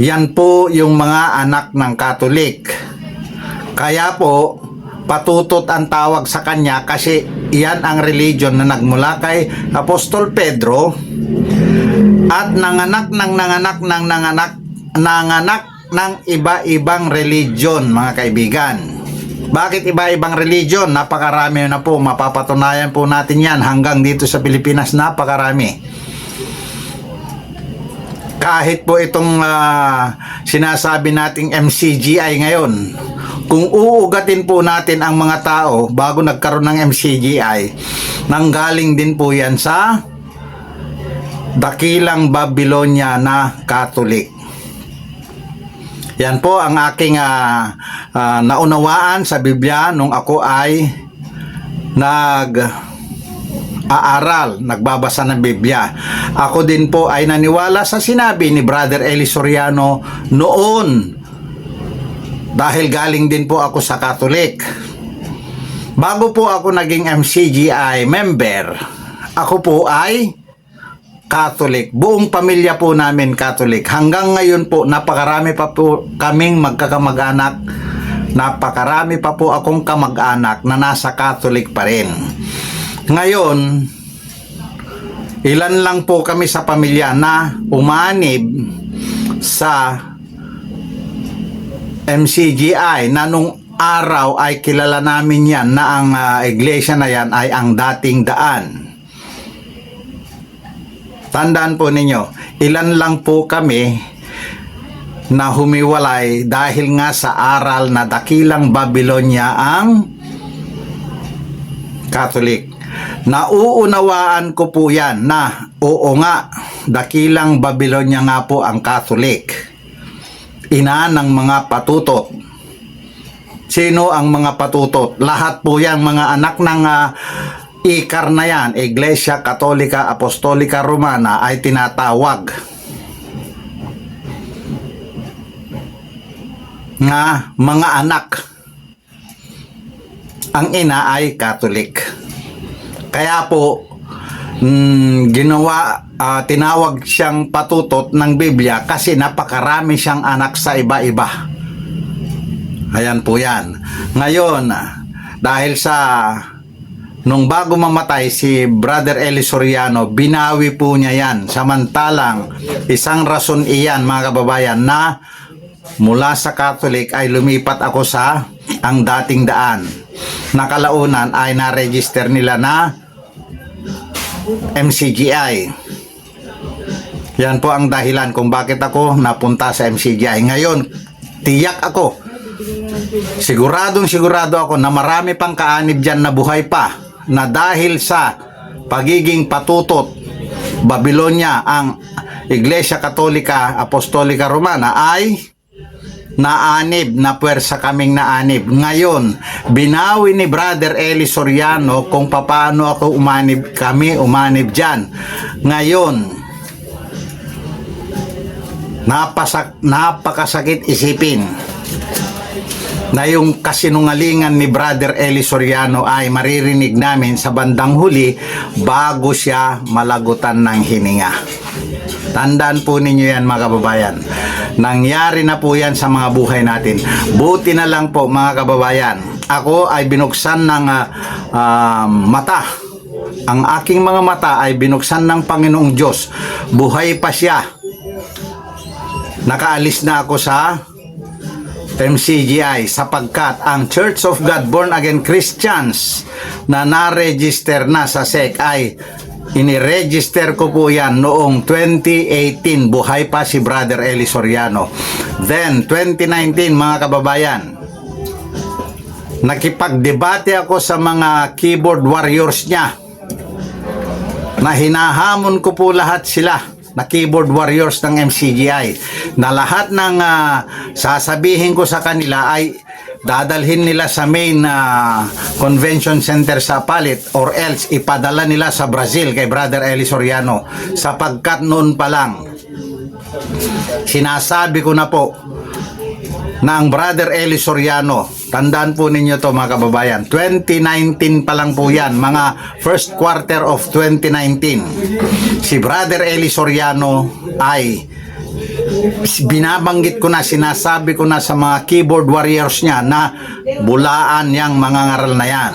yan po yung mga anak ng Katolik. Kaya po, patutot ang tawag sa kanya kasi yan ang religion na nagmula kay Apostol Pedro at nanganak ng iba-ibang religion, mga kaibigan. Bakit iba-ibang religion? Napakarami na po. Mapapatunayan po natin yan hanggang dito sa Pilipinas. Napakarami. Kahit po itong sinasabi nating MCGI ngayon, kung uugatin po natin ang mga tao bago nagkaroon ng MCGI, nanggaling din po yan sa dakilang Babylonia na Katolik. Yan po ang aking naunawaan sa Biblia nung ako ay nagbabasa ng Biblia. Ako din po ay naniwala sa sinabi ni Brother Eli Soriano noon dahil galing din po ako sa Katolik. Bago po ako naging MCGI member, ako po ay Catholic. Buong pamilya po namin Catholic. Hanggang ngayon po, napakarami pa po kaming magkakamag-anak. Napakarami pa po akong kamag-anak na nasa Catholic pa rin. Ngayon, ilan lang po kami sa pamilya na umanib sa MCGI na nung araw ay kilala namin yan na ang iglesia na yan ay ang dating daan. Tandaan po ninyo, ilan lang po kami na humiwalay dahil nga sa aral na dakilang Babylonia ang Katolik. Nauunawaan ko po yan na oo nga, dakilang Babylonia nga po ang Katolik. Ina ng mga patutot. Sino ang mga patutot? Lahat po yan mga anak ng ikar na yan, Iglesia Katolika Apostolika Romana ay tinatawag nga mga anak. Ang ina ay Katolik. Kaya po tinawag siyang patutot ng Biblia kasi napakarami siyang anak sa iba-iba. Ayan po yan. Ngayon, dahil sa nung bago mamatay si Brother Eli Soriano, binawi po niya yan. Samantalang, isang rason iyan mga kababayan na mula sa Catholic ay lumipat ako sa ang dating daan. Nakalaunan ay na-register nila na MCGI. Yan po ang dahilan kung bakit ako napunta sa MCGI. Ngayon, tiyak ako. Sigurado ako na marami pang kaanib dyan na buhay pa na dahil sa pagiging patutot Babylonia ang Iglesia Katolika Apostolika Romana ay naanib, na puwersa kaming naanib. Ngayon, binawi ni Brother Eli Soriano kung paano ako kami umanib dyan. Ngayon, napakasakit isipin na yung kasinungalingan ni Brother Eli Soriano ay maririnig namin sa bandang huli bago siya malagutan ng hininga. Tandaan po ninyo yan mga kababayan. Nangyari na po yan sa mga buhay natin. Buti na lang po mga kababayan, ako ay binuksan ng mata. Ang aking mga mata ay binuksan ng Panginoong Diyos. Buhay pa siya. Nakaalis na ako sa MCGI sapagkat ang Church of God Born Again Christians na na-register na sa SEC ay iniregister ko po yan noong 2018. Buhay pa si Brother Eli Soriano. Then 2019 mga kababayan, nakipagdebate ako sa mga keyboard warriors niya na hinahamon ko po lahat sila na keyboard warriors ng MCGI na lahat ng sasabihin ko sa kanila ay dadalhin nila sa main convention center sa Palit or else ipadala nila sa Brazil kay Brother Eli Soriano sapagkat noon pa lang Sinasabi ko na po na ang Brother Eli Soriano, tandaan po ninyo to mga kababayan, 2019 pa lang po yan, mga first quarter of 2019. Si Brother Eli Soriano ay binabanggit ko na, sinasabi ko na sa mga keyboard warriors niya na bulaan yang mga ngaral na yan.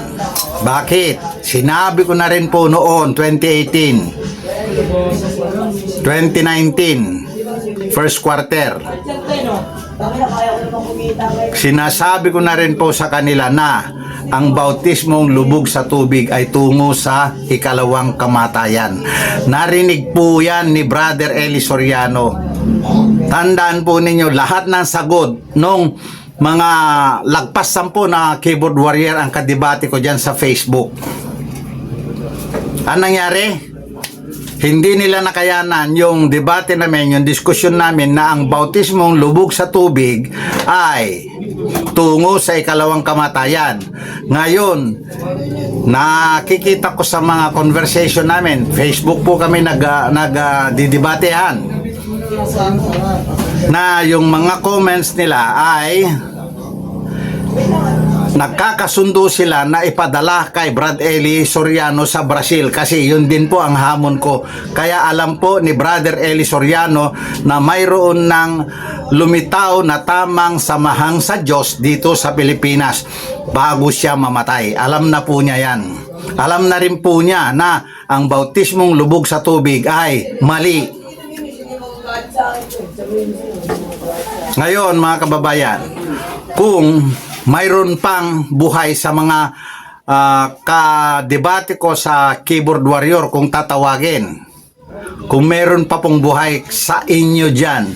Bakit? Sinabi ko na rin po noon, 2018, 2019, first quarter. Sinasabi ko na rin po sa kanila na ang bautismong lubog sa tubig ay tungo sa ikalawang kamatayan. Narinig po yan ni Brother Eli Soriano. Tandaan po ninyo, lahat ng sagot nung mga lagpas 10 na keyboard warrior ang kadebate ko dyan sa Facebook. Anong nangyari? Hindi nila nakayanan yung debate namin, yung diskusyon namin na ang bautismong lubog sa tubig ay tungo sa ikalawang kamatayan. Ngayon, nakikita ko sa mga conversation namin, Facebook po kami nagdidebatehan, na yung mga comments nila ay nagkakasundo sila na ipadala kay Brad Eli Soriano sa Brazil, kasi yun din po ang hamon ko. Kaya alam po ni Brother Eli Soriano na mayroon ng lumitaw na tamang samahang sa Diyos dito sa Pilipinas bago siya mamatay. Alam na po niya yan. Alam na rin po niya na ang bautismong lubog sa tubig ay mali. Ngayon mga kababayan, kung mayroon pang buhay sa mga kadebate ko sa keyboard warrior, kung tatawagin, kung meron pa pong buhay sa inyo dyan,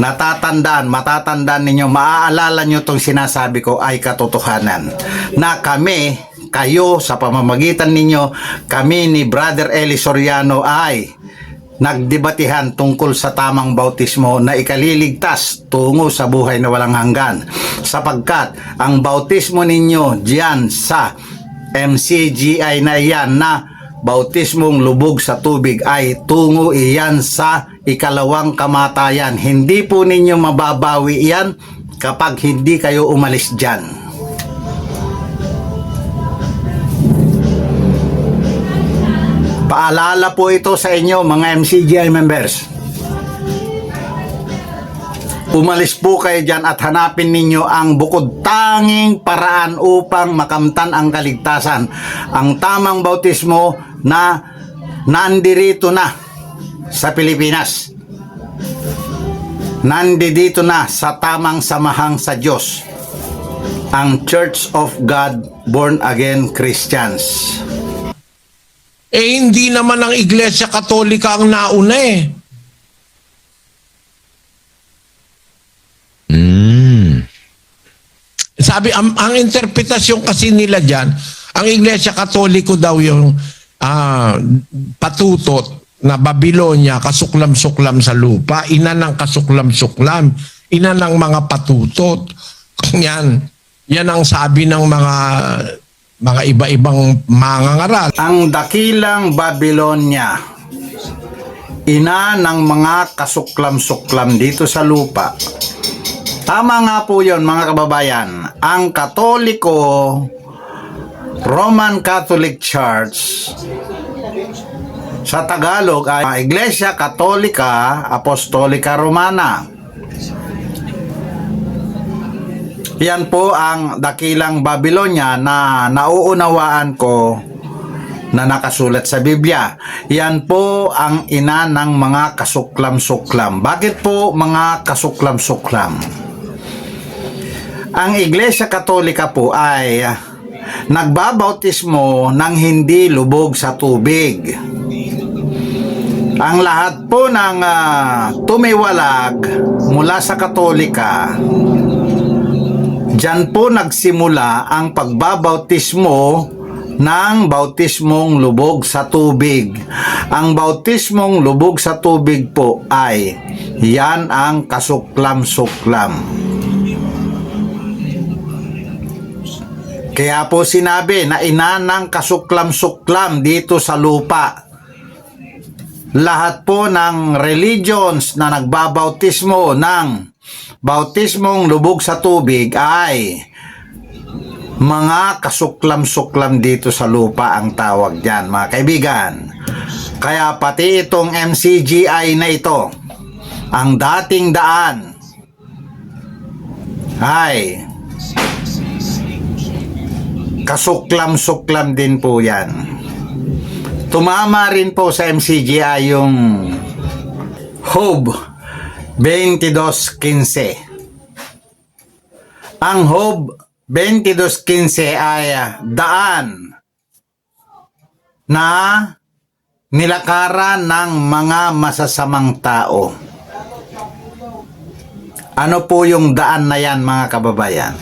matatandaan ninyo, maaalala nyo itong sinasabi ko ay katotohanan, na kami, kayo, sa pamamagitan ninyo, kami ni Brother Eli Soriano ay nagdebatehan tungkol sa tamang bautismo na ikaliligtas tungo sa buhay na walang hanggan, sapagkat ang bautismo ninyo diyan sa MCGI na iyan na bautismong lubog sa tubig ay tungo iyan sa ikalawang kamatayan. Hindi po ninyo mababawi iyan kapag hindi kayo umalis diyan. Paalala po ito sa inyo mga MCGI members. Umalis po kayo dyan at hanapin ninyo ang bukod tanging paraan upang makamtan ang kaligtasan. Ang tamang bautismo na nandirito na sa Pilipinas. Nandito na sa tamang samahang sa Diyos. Ang Church of God Born Again Christians. Hindi naman ang Iglesia Katolika ang nauna eh. Sabi, ang interpretasyon kasi nila dyan, ang Iglesia Katoliko daw yung patutot na Babylonia, kasuklam-suklam sa lupa, ina ng kasuklam-suklam, ina ng mga patutot. Yan ang sabi ng mga iba-ibang mangangaral. Ang dakilang Babylonia, ina ng mga kasuklam-suklam dito sa lupa. Tama nga po yun mga kababayan. Ang Katoliko, Roman Catholic Church, sa Tagalog ay Iglesia Katolika Apostolika Romana. Yan po ang dakilang Babylonia na nauunawaan ko na nakasulat sa Biblia. Yan po ang ina ng mga kasuklam-suklam. Bakit po mga kasuklam-suklam? Ang Iglesia Katolika po ay nagbabautismo ng hindi lubog sa tubig. Ang lahat po ng tumiwalag mula sa Katolika, diyan po nagsimula ang pagbabautismo ng bautismong lubog sa tubig. Ang bautismong lubog sa tubig po ay yan ang kasuklam-suklam. Kaya po sinabi na ina ng kasuklam-suklam dito sa lupa. lahat po ng religions na nagbabautismo ng bautismong lubog sa tubig ay mga kasuklam-suklam dito sa lupa ang tawag dyan, mga kaibigan. Kaya pati itong MCGI na ito, ang dating daan ay kasuklam-suklam din po yan. Tumama rin po sa MCGI yung Job 22:15. Ang Job 22:15 ay daan na nilakaran ng mga masasamang tao. Ano po yung daan na yan, mga kababayan?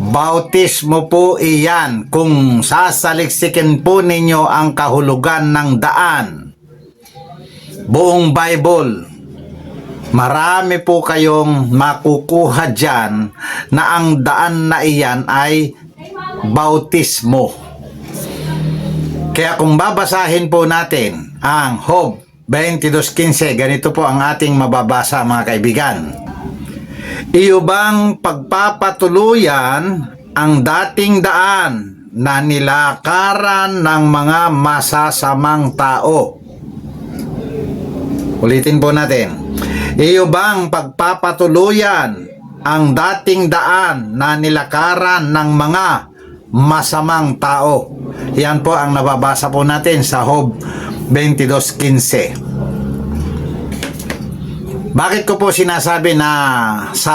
Bautismo po iyan. Kung sasaliksikin po ninyo ang kahulugan ng daan, buong Bible, marami po kayong makukuha dyan na ang daan na iyan ay bautismo. Kaya kung babasahin po natin ang Job 22:15, ganito po ang ating mababasa, mga kaibigan. Iyo bang pagpapatuluyan ang dating daan na nilakaran ng mga masasamang tao? Ulitin po natin. Iyo bang pagpapatuluyan ang dating daan na nilakaran ng mga masamang tao? Yan po ang nababasa po natin sa Job 22:15. Bakit ko po sinasabi na sa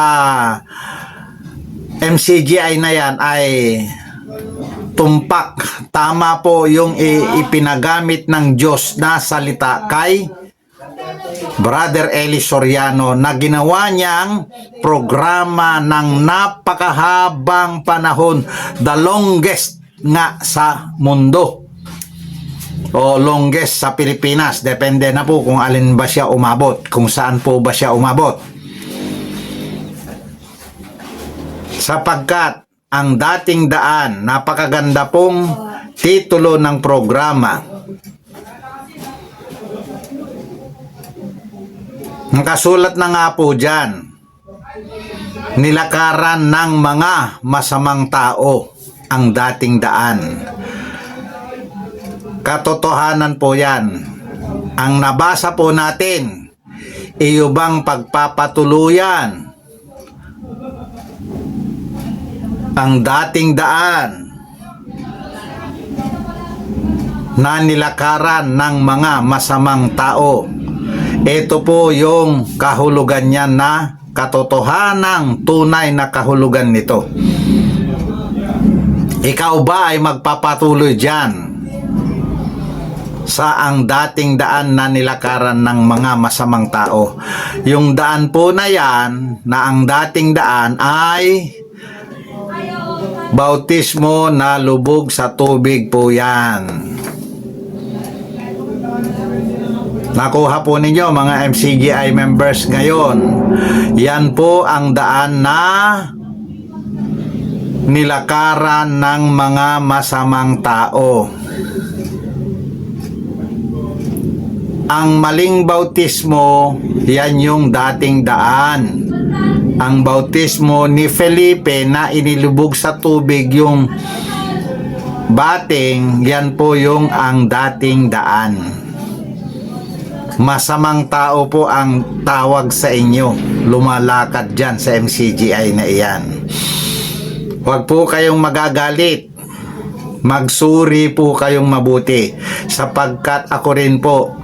MCGI na yan ay tumpak? Tama po yung ipinagamit ng Diyos na salita kay Brother Eli Soriano na ginawa niyang programa ng napakahabang panahon, the longest nga sa mundo o longest sa Pilipinas, depende na po kung alin ba siya umabot, kung saan po ba siya umabot, sapagkat ang dating daan, napakaganda pong titulo ng programa. Nakasulat na nga po dyan, nilakaran ng mga masamang tao ang dating daan. Katotohanan po yan. Ang nabasa po natin, iyo bang pagpapatuluyan ang dating daan na nilakaran ng mga masamang tao? Ito po yung kahulugan niya na katotohanang tunay na kahulugan nito. Ikaw ba ay magpapatuloy dyan sa ang dating daan na nilakaran ng mga masamang tao? Yung daan po na yan, na ang dating daan ay bautismo na lubog sa tubig po yan. Nakuha po ninyo, mga MCGI members ngayon. Yan po ang daan na nilakaran ng mga masamang tao. Ang maling bautismo, yan yung dating daan. Ang bautismo ni Felipe na inilubog sa tubig yung bating, yan po yung ang dating daan. Masamang tao po ang tawag sa inyo, lumalakad dyan sa MCGI na iyan. Huwag po kayong magagalit, magsuri po kayong mabuti, sapagkat ako rin po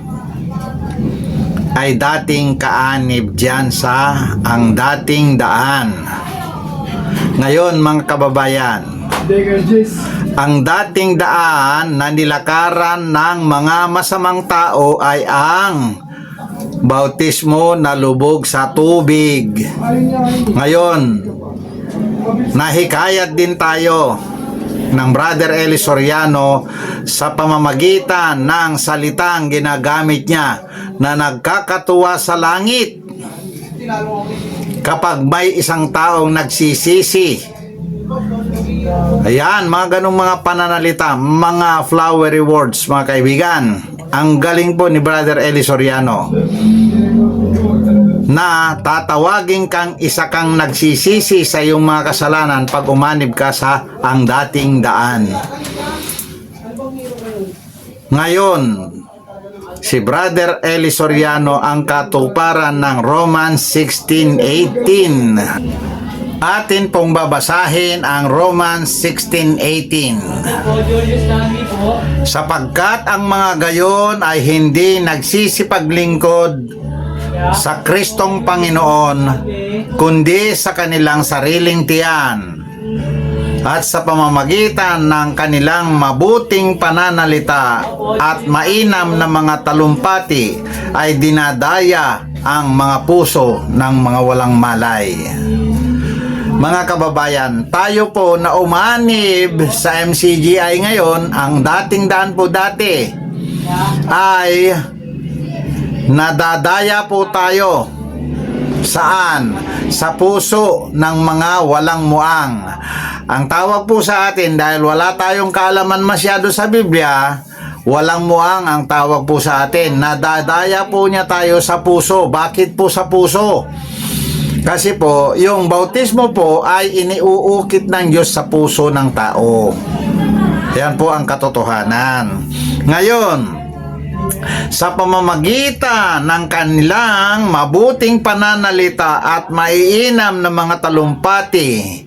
ay dating kaanib dyan sa ang dating daan. Ngayon, mga kababayan, ang dating daan na nilakaran ng mga masamang tao ay ang bautismo na lubog sa tubig. Ngayon, nahikayat din tayo ng Brother Eli Soriano sa pamamagitan ng salitang ginagamit niya na nagkakatuwa sa langit kapag may isang taong nagsisisi. Ayan, mga ganong mga pananalita, mga flowery words, mga kaibigan. ang galing po ni Brother Eli Soriano na tatawagin kang isa kang nagsisisi sa iyong mga kasalanan pag umanib ka sa ang dating daan. Ngayon, si Brother Eli Soriano ang katuparan ng Romans 16:18. Atin pong babasahin ang Romans 16:18. Sapagkat ang mga gayon ay hindi nagsisipaglingkod sa Kristong Panginoon, kundi sa kanilang sariling tiyan, at sa pamamagitan ng kanilang mabuting pananalita at mainam na mga talumpati ay dinadaya ang mga puso ng mga walang malay. Mga kababayan, tayo po na umanib sa MCGI ngayon, ang dating daan po dati ay nadadaya po tayo. Saan? Sa puso ng mga walang muang. Ang tawag po sa atin, dahil wala tayong kaalaman masyado sa Biblia, walang muang ang tawag po sa atin. Nadadaya po niya tayo sa puso. Bakit po sa puso? Kasi po, yung bautismo po ay iniuukit ng Diyos sa puso ng tao. Yan po ang katotohanan. Ngayon, sa pamamagitan ng kanilang mabuting pananalita at maiinam na mga talumpati.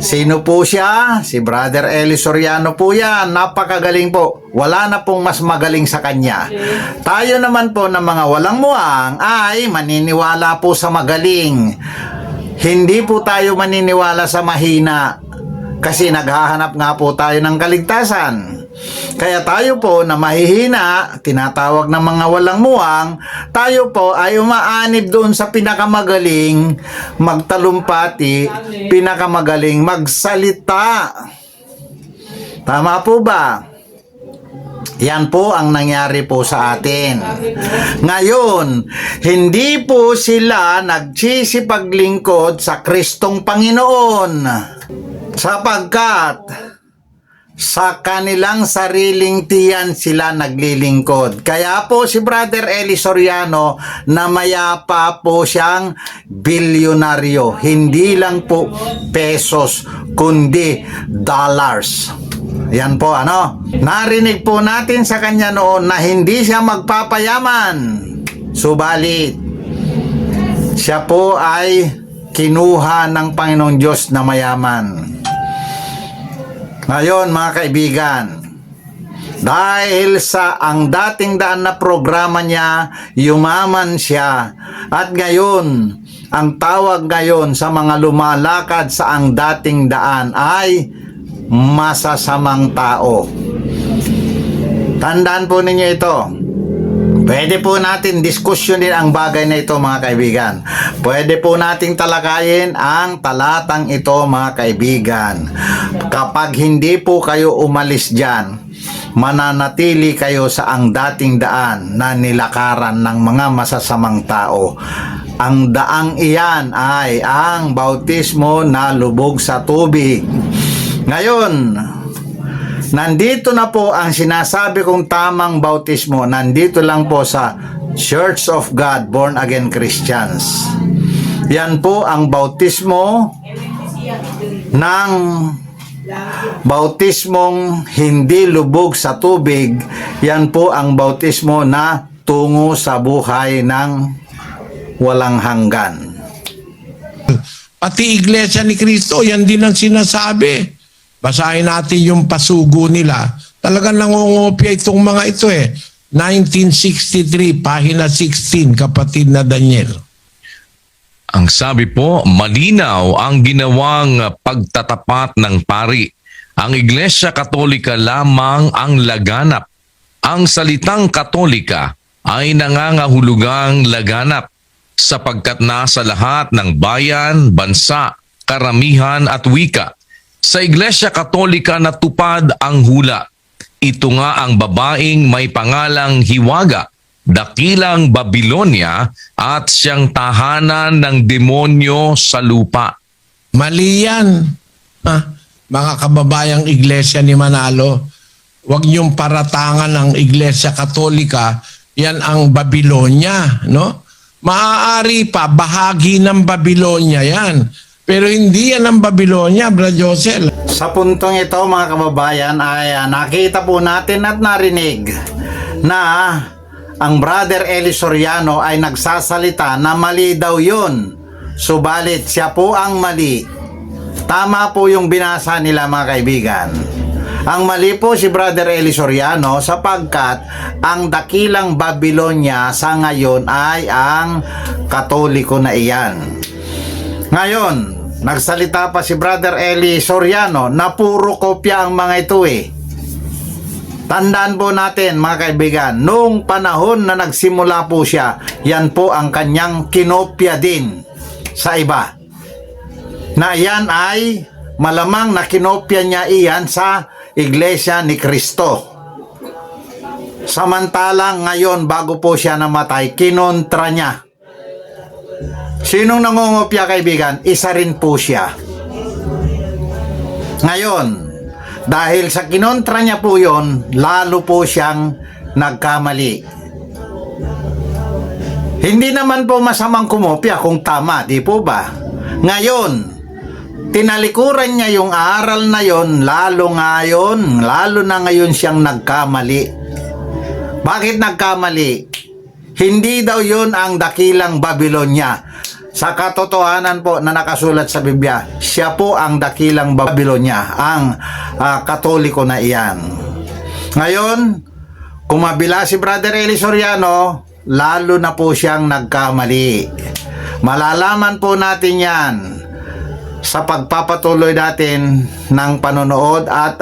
Sino po siya? Si Brother Eli Soriano po yan. Napakagaling po. Wala na pong mas magaling sa kanya. Tayo naman po na mga walang muang ay maniniwala po sa magaling. Hindi po tayo maniniwala sa mahina. Kasi naghahanap nga po tayo ng kaligtasan. Kaya tayo po na mahihina, tinatawag ng mga walang muwang, tayo po ay umaanib doon sa pinakamagaling magtalumpati, pinakamagaling magsalita. Tama po ba? Yan po ang nangyari po sa atin. Ngayon, hindi po sila nagsisipaglingkod sa Kristong Panginoon, sapagkat sa kanilang sariling tiyan sila naglilingkod. Kaya po si Brother Eli Soriano na mayapa po siyang bilyonaryo. Hindi lang po pesos, kundi dollars. Yan po ano. Narinig po natin sa kanya noon na hindi siya magpapayaman. Subalit, siya po ay kinuha ng Panginoong Diyos na mayaman. Ngayon mga kaibigan, dahil sa ang dating daan na programa niya, yumaman siya. At ngayon, ang tawag ngayon sa mga lumalakad sa ang dating daan ay masasamang tao. Tandaan po ninyo ito. Pwede po natin diskusyonin ang bagay na ito mga kaibigan. Pwede po nating talakayin ang talatang ito mga kaibigan. Kapag hindi po kayo umalis dyan, mananatili kayo sa ang dating daan na nilakaran ng mga masasamang tao. Ang daang iyan ay ang bautismo na lubog sa tubig. Ngayon, nandito na po ang sinasabi kong tamang bautismo. Nandito lang po sa Church of God Born Again Christians. Yan po ang bautismo ng bautismong hindi lubog sa tubig. Yan po ang bautismo na tungo sa buhay ng walang hanggan. Pati Iglesia ni Cristo, yan din ang sinasabi. Basahin natin yung pasugo nila. Talagang nangungopia itong mga ito eh. 1963, pahina 16, kapatid na Daniel. Ang sabi po, malinaw ang ginawang pagtatapat ng pari. Ang Iglesia Katolika lamang ang laganap. Ang salitang Katolika ay nangangahulugang laganap sapagkat nasa lahat ng bayan, bansa, karamihan at wika. Sa Iglesia Katolika natupad ang hula. Ito nga ang babaeng may pangalang Hiwaga, dakilang Babilonia at siyang tahanan ng demonyo sa lupa. Mali yan. Mga kababayang Iglesia ni Manalo. Huwag niyong paratangan ng Iglesia Katolika, yan ang Babylonia, no? Maaari pa, bahagi ng Babylonia yan. Pero hindi yan ang Babylonia, Brad Josel. Sa puntong ito mga kababayan ay nakita po natin at narinig na ang Brother Eli Soriano ay nagsasalita na mali daw yun. Subalit siya po ang mali. Tama po yung binasa nila mga kaibigan. Ang mali po si Brother Eli Soriano sapagkat ang dakilang Babylonia sa ngayon ay ang Katoliko na iyan. Ngayon, nagsalita pa si Brother Eli Soriano na puro kopya ang mga ito eh. Tandaan po natin mga kaibigan, noong panahon na nagsimula po siya, yan po ang kanyang kinopya din sa iba. Na yan ay malamang na kinopya niya iyan sa Iglesia ni Cristo. Samantalang ngayon bago po siya namatay, kinontra niya. Sinong nangungopya kaibigan? Isa rin po siya. Ngayon, dahil sa kinontra niya po yon, lalo po siyang nagkamali. Hindi naman po masamang kumopya kung tama, di po ba? Ngayon, tinalikuran niya yung aral na yon, lalo na ngayon siyang nagkamali. Bakit nagkamali? Hindi daw yon ang dakilang Babylonia. Sa katotohanan po na nakasulat sa Biblia, siya po ang dakilang Babylonia, ang Katoliko na iyan. Ngayon, kung mabila si Brother Eli Soriano, lalo na po siyang nagkamali. Malalaman po natin yan sa pagpapatuloy natin ng panonood at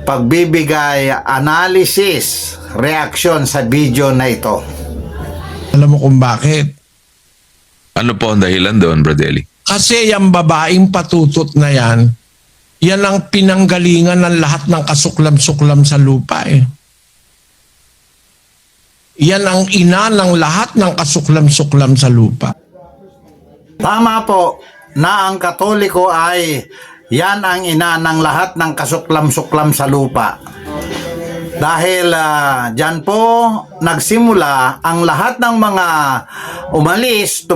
pagbibigay analysis, reaksyon sa video na ito. Alam mo kung bakit? Ano po ang dahilan doon, Brad Eli? Kasi yung babaeng patutot na yan, yan ang pinanggalingan ng lahat ng kasuklam-suklam sa lupa eh. Yan ang ina ng lahat ng kasuklam-suklam sa lupa. Tama po na ang Katoliko ay yan ang ina ng lahat ng kasuklam-suklam sa lupa. Dahil dyan po nagsimula ang lahat ng mga umalis,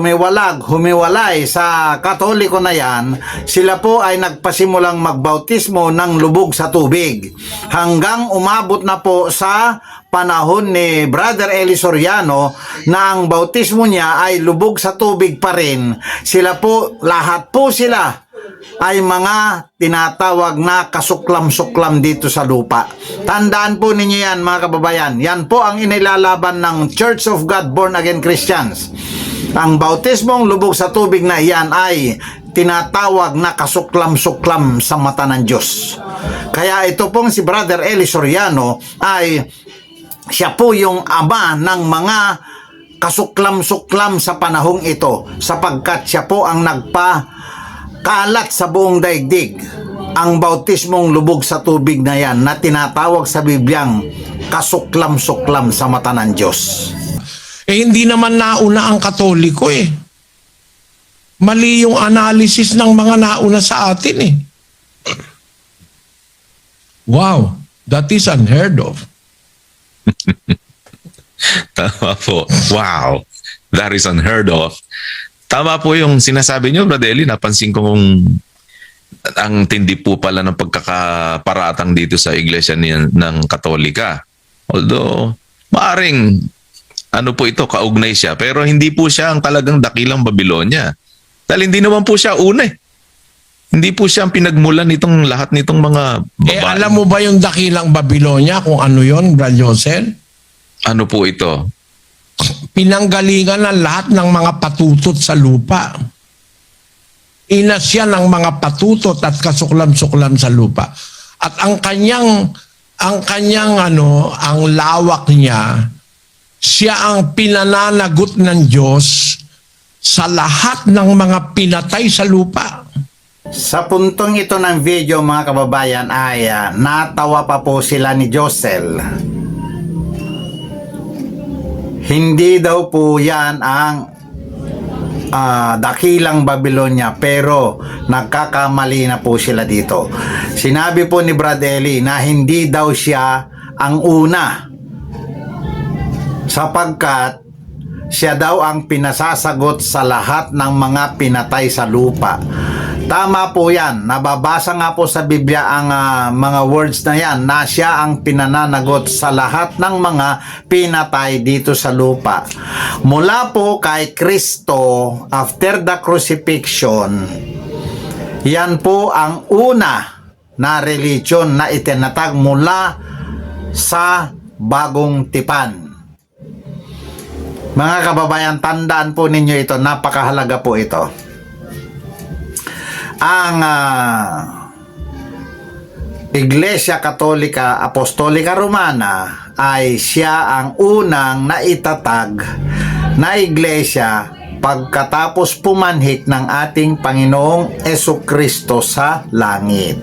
humiwalay sa Katoliko na yan, sila po ay nagpasimulang magbautismo ng lubog sa tubig. Hanggang umabot na po sa panahon ni Brother Eli Soriano na ang bautismo niya ay lubog sa tubig pa rin. Sila po, lahat po sila ay mga tinatawag na kasuklam-suklam dito sa lupa. Tandaan po ninyo yan mga kababayan. Yan po ang inilalaban ng Church of God Born Again Christians. Ang bautismong lubog sa tubig na iyan ay tinatawag na kasuklam-suklam sa mata ng Diyos. Kaya ito pong si Brother Eli Soriano ay siya po yung ama ng mga kasuklam-suklam sa panahong ito sapagkat siya po ang kalat sa buong daigdig ang bautismong lubog sa tubig na yan na tinatawag sa Bibliang kasuklam-suklam sa mata ng Diyos. Eh hindi naman nauna ang Katoliko eh. Mali yung analysis ng mga nauna sa atin eh. Wow, that is unheard of. Tama po. Wow. That is unheard of. Tama po yung sinasabi niyo, Brad Eli. Napansin ko kung ang tindi po pala ng pagkakaparatang dito sa iglesia ng Katolika. Although, maaring po ito, kaugnay siya. Pero hindi po siya ang talagang dakilang Babylonia. Dahil hindi naman po siya una eh. Hindi po siya ang pinagmulan nitong lahat nitong mga babae. Alam mo ba yung dakilang Babylonia kung ano yon, Brad Josel? Ano po ito? Pinanggalingan ng lahat ng mga patutot sa lupa. Ina siya ng mga patutot at kasuklam-suklam sa lupa. At ang lawak niya, siya ang pinananagot ng Diyos sa lahat ng mga pinatay sa lupa. Sa puntong ito ng video mga kababayan ay natawa pa po sila ni Josel. Hindi daw po yan ang dakilang Babylonia, pero nagkakamali na po sila dito. Sinabi po ni Brad Eli na hindi daw siya ang una, sapagkat siya daw ang pinasasagot sa lahat ng mga pinatay sa lupa. Tama po yan. Nababasa nga po sa Biblia ang mga words na yan, na siya ang pinananagot sa lahat ng mga pinatay dito sa lupa. Mula po kay Kristo, after the crucifixion, yan po ang una na religion na itinatag mula sa bagong tipan. Mga kababayan, tandaan po ninyo ito, napakahalaga po ito. Ang Iglesia Katolika Apostolika Romana ay siya ang unang naitatag na iglesia pagkatapos pumanhik ng ating Panginoong Esukristo sa langit.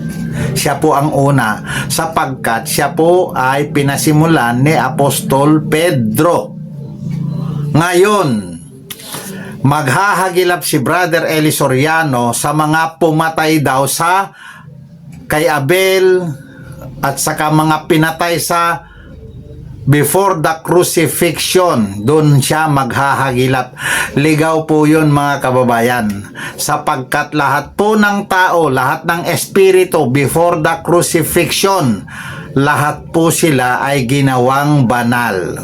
Siya po ang una, sapagkat siya po ay pinasimulan ni Apostol Pedro. Ngayon, maghahagilap si Brother Eli Soriano sa mga pumatay daw sa kay Abel at saka mga pinatay sa before the crucifixion. Doon siya maghahagilap. Ligaw po yun, mga kababayan, sapagkat lahat po ng tao, lahat ng espiritu before the crucifixion, lahat po sila ay ginawang banal.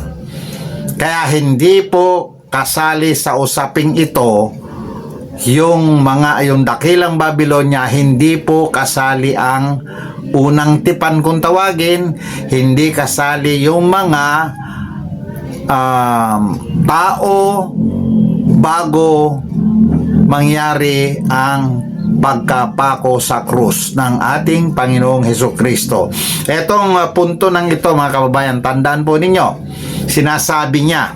Kaya hindi po kasali sa usaping ito yung dakilang Babylonia. Hindi po kasali ang unang tipan kung tawagin, hindi kasali yung mga tao bago mangyari ang pagkapako sa krus ng ating Panginoong Hesukristo. Etong punto ng ito, mga kababayan, tandaan po ninyo, sinasabi niya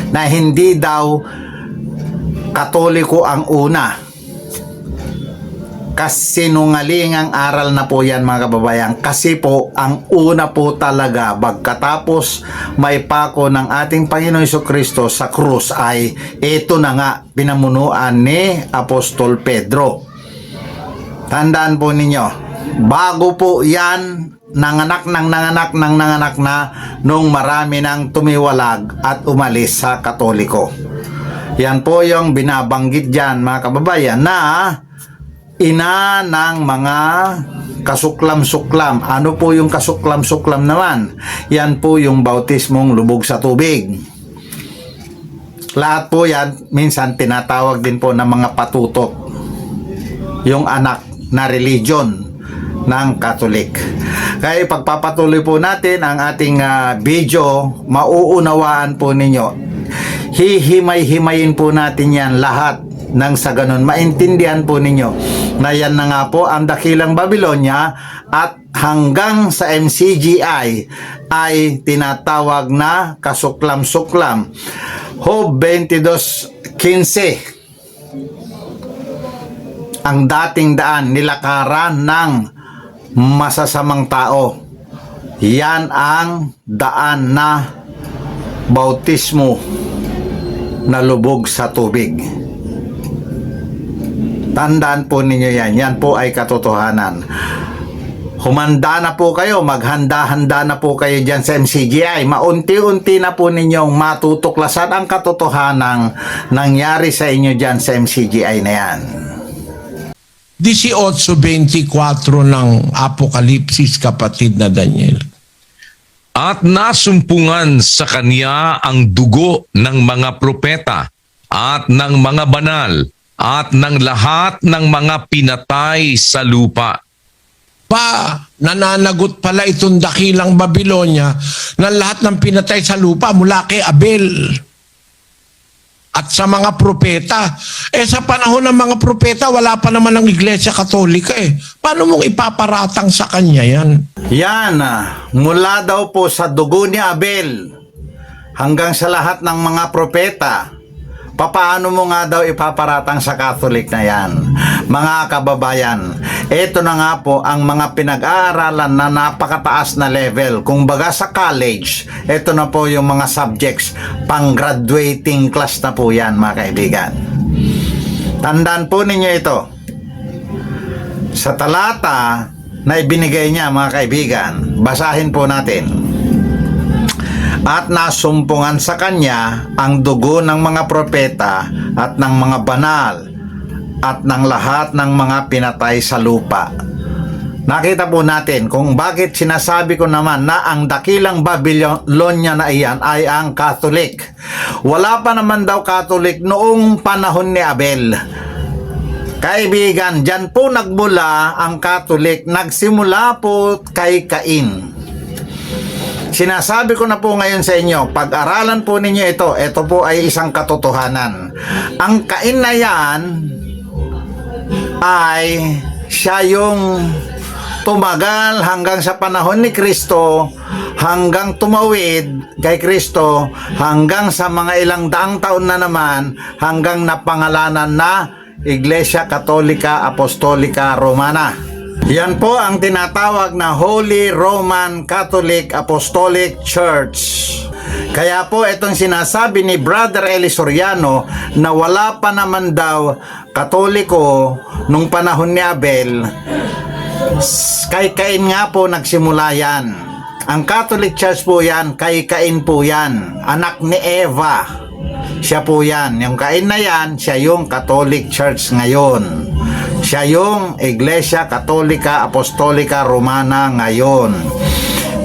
na hindi daw Katoliko ang una. Kasinungaling ang aral na po yan, mga kababayan, kasi po ang una po talaga pagkatapos may pako ng ating Panginoon Hesukristo sa krus ay ito na nga, pinamunuan ni Apostol Pedro. Tandaan po ninyo, bago po yan nanganak na nung marami nang tumiwalag at umalis sa Katoliko. Yan po yung binabanggit dyan, mga kababayan, na ina ng mga kasuklam-suklam. Ano po yung kasuklam-suklam naman? Yan po yung bautismong lubog sa tubig. Lahat po yan, minsan tinatawag din po ng mga patutok, yung anak na religion ng Katolik. Kaya pagpapatuloy po natin ang ating video, mauunawaan po ninyo. Hihimay-himayin po natin yan lahat nang sa ganun maintindihan po ninyo na yan na nga po ang dakilang Babylonia, at hanggang sa MCGI ay tinatawag na kasuklam-suklam. Job 22:15, ang dating daan, nilakaran ng masasamang tao. Yan ang daan na bautismo na lubog sa tubig. Tandaan po ninyo yan. Yan po ay katotohanan. Humanda na po kayo, maghanda-handa na po kayo dyan sa MCGI. Maunti-unti na po ninyong matutuklasan ang katotohanang nangyari sa inyo dyan sa MCGI na yan. 18:24 ng Apokalipsis, kapatid na Daniel. At nasumpungan sa kanya ang dugo ng mga propeta at ng mga banal at ng lahat ng mga pinatay sa lupa. Nananagot pala itong dakilang Babylonia na lahat ng pinatay sa lupa mula kay Abel at sa mga propeta. Sa panahon ng mga propeta, wala pa naman ang Iglesia Katolika Paano mong ipaparatang sa kanya yan? Yan, mula daw po sa dugo ni Abel hanggang sa lahat ng mga propeta, papaano mo nga daw ipaparatang sa Catholic na yan? Mga kababayan, ito na nga po ang mga pinag-aaralan na napakataas na level. Kung baga sa college, ito na po yung mga subjects, pang-graduating class na po yan mga kaibigan. Tandaan po ninyo ito. Sa talata na ibinigay niya mga kaibigan, basahin po natin. At nasumpungan sa kanya ang dugo ng mga propeta at ng mga banal at ng lahat ng mga pinatay sa lupa. Nakita po natin kung bakit sinasabi ko naman na ang dakilang Babylonia na iyan ay ang Catholic. Wala pa naman daw Catholic noong panahon ni Abel. Kaibigan, dyan po nagmula ang Catholic, nagsimula po kay Cain. Sinasabi ko na po ngayon sa inyo, pag-aralan po ninyo ito po ay isang katotohanan. Ang Cain na yan ay siya yung tumagal hanggang sa panahon ni Kristo, hanggang tumawid kay Kristo, hanggang sa mga ilang daang taon na naman, hanggang napangalanan na Iglesia Katolika Apostolika Romana. Yan po ang tinatawag na Holy Roman Catholic Apostolic Church. Kaya po itong sinasabi ni Brother Eli Soriano na wala pa naman daw Katoliko nung panahon ni Abel, kay Cain nga po nagsimula yan. Ang Catholic Church po yan, kay Cain po yan, anak ni Eva. Siya po yan. Yung Cain na yan, siya yung Catholic Church ngayon. Siya yung Iglesia Katolika Apostolika Romana ngayon.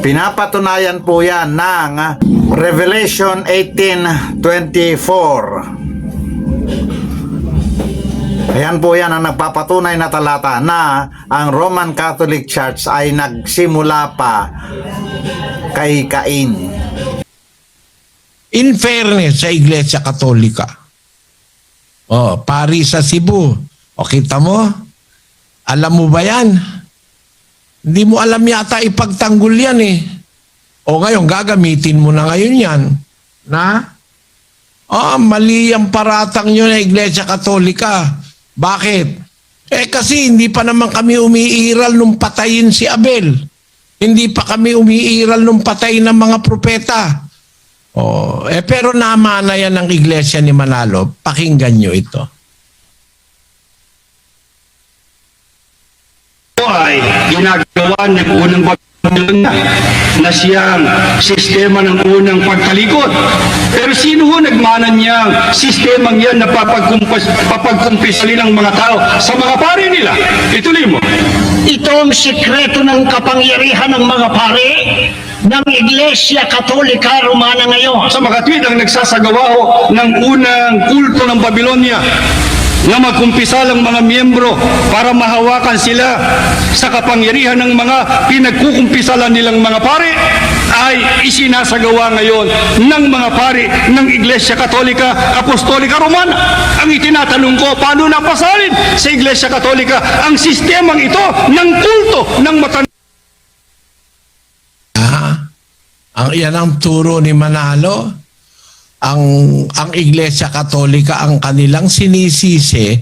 Pinapatunayan po yan ng Revelation 18:24. Ayan po yan ang nagpapatunay na talata na ang Roman Catholic Church ay nagsimula pa kay Cain. In fairness sa Iglesia Katolika. Pari sa Cebu. O kita mo? Alam mo ba yan? Hindi mo alam yata ipagtanggol yan eh. O ngayon, gagamitin mo na ngayon yan. Na? Mali ang paratang nyo na Iglesia Katolika. Bakit? Kasi hindi pa naman kami umiiral nung patayin si Abel. Hindi pa kami umiiral nung patayin ng mga propeta. Pero namana yan ng Iglesia ni Manalo. Pakinggan nyo ito. Ay ginagawa ng unang Babylonia na siyang sistema ng unang pagtalikod. Pero sino ho nagmana niyang sistemang yan na papagkumpisalin ng mga tao sa mga pari nila? Ituloy mo. Ito ang sikreto ng kapangyarihan ng mga pari ng Iglesia Katolika Romana ngayon. Sa makatwid ang nagsasagawa ho ng unang kulto ng Babylonia na magkumpisa ang mga miyembro para mahawakan sila sa kapangyarihan ng mga pinagkukumpisalan nilang mga pari ay isinasagawa ngayon ng mga pari ng Iglesia Katolika Apostolika Romana. Ang itinatanong ko, paano napasalin sa Iglesia Katolika ang sistemang ito ng kulto ng matanda? Yan ang turo ni Manalo. Ang Iglesia Katolika ang kanilang sinisisi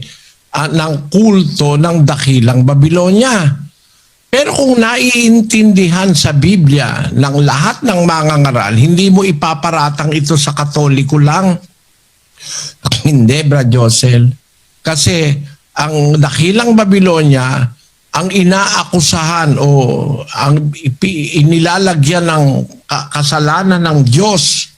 ng kulto ng dakilang Babylonia. Pero kung naiintindihan sa Biblia ng lahat ng mga ngaral, hindi mo ipaparatang ito sa Katoliko lang. Hindi, Brad Josel. Kasi ang dakilang Babylonia, ang inaakusahan o ang inilalagyan ng kasalanan ng Diyos,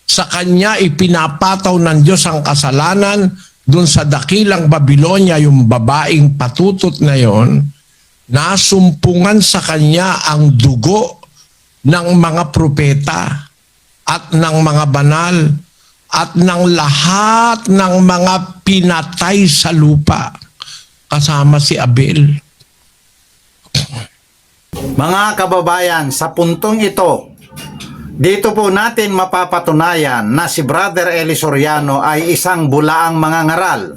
sa kanya ipinapataw ng Diyos ang kasalanan dun sa dakilang Babylonia, yung babaeng patutot na yon, nasumpungan sa kanya ang dugo ng mga propeta at ng mga banal at ng lahat ng mga pinatay sa lupa kasama si Abel. Mga kababayan, sa puntong ito, dito po natin mapapatunayan na si Brother Eli Soriano ay isang bulaang mga ngaral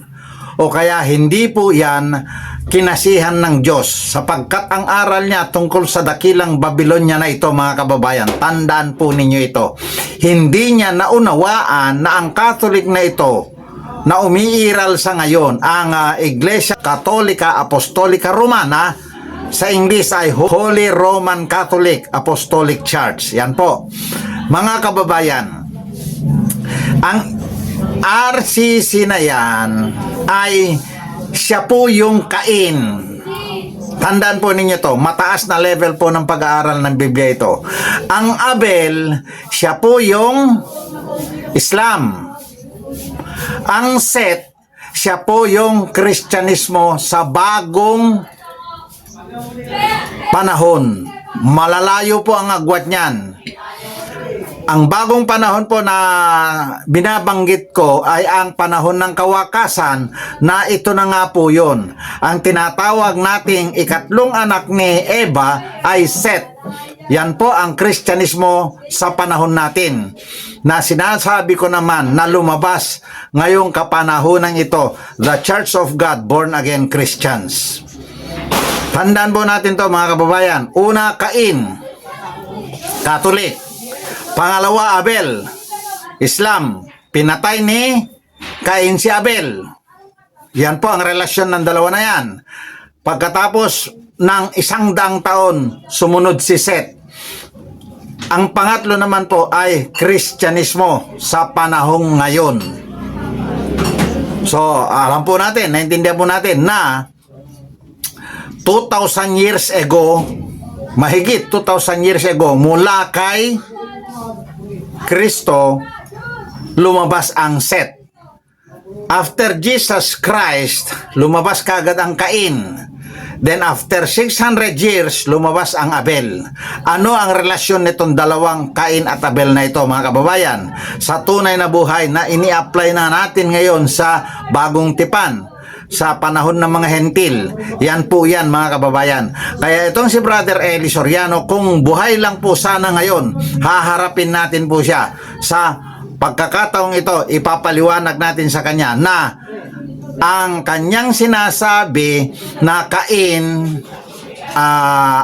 o kaya hindi po yan kinasihan ng Diyos sapagkat ang aral niya tungkol sa dakilang Babylonia na ito mga kababayan, tandaan po ninyo ito, hindi niya naunawaan na ang Catholic na ito na umiiral sa ngayon ang Iglesia Katolika Apostolika Romana, sa English ay Holy Roman Catholic Apostolic Church. Yan po. Mga kababayan, ang RCC na yan ay siya po yung Cain. Tandaan po ninyo to, mataas na level po ng pag-aaral ng Biblia ito. Ang Abel, siya po yung Islam. Ang Seth, siya po yung Kristyanismo sa bagong panahon. Malalayo po ang agwat niyan. Ang bagong panahon po na binabanggit ko ay ang panahon ng kawakasan, na ito na nga po yun. Ang tinatawag nating ikatlong anak ni Eva ay Seth. Yan po ang Kristyanismo sa panahon natin, na sinasabi ko naman na lumabas ngayong kapanahonan ito, the Church of God, Born Again Christians. Tandaan po natin to, mga kababayan. Una, Cain, Catholic. Pangalawa, Abel, Islam. Pinatay ni Cain si Abel. Yan po ang relasyon ng dalawa na yan. Pagkatapos ng 100 taon, sumunod si Seth. Ang pangatlo naman po ay Kristyanismo sa panahong ngayon. So, alam po natin, naintindihan po natin na 2,000 years ago, mahigit 2,000 years ago, mula kay Kristo, lumabas ang Seth. After Jesus Christ, lumabas kagad ang Cain. Then after 600 years, lumabas ang Abel. Ano ang relasyon nitong dalawang Cain at Abel na ito, mga kababayan? Sa tunay na buhay na ini-apply na natin ngayon sa bagong tipan, sa panahon ng mga hentil. Yan po yan, mga kababayan. Kaya itong si Brother Eli Soriano, kung buhay lang po sana ngayon, haharapin natin po siya. Sa pagkakataong ito, ipapaliwanag natin sa kanya na ang kanyang sinasabi na Cain,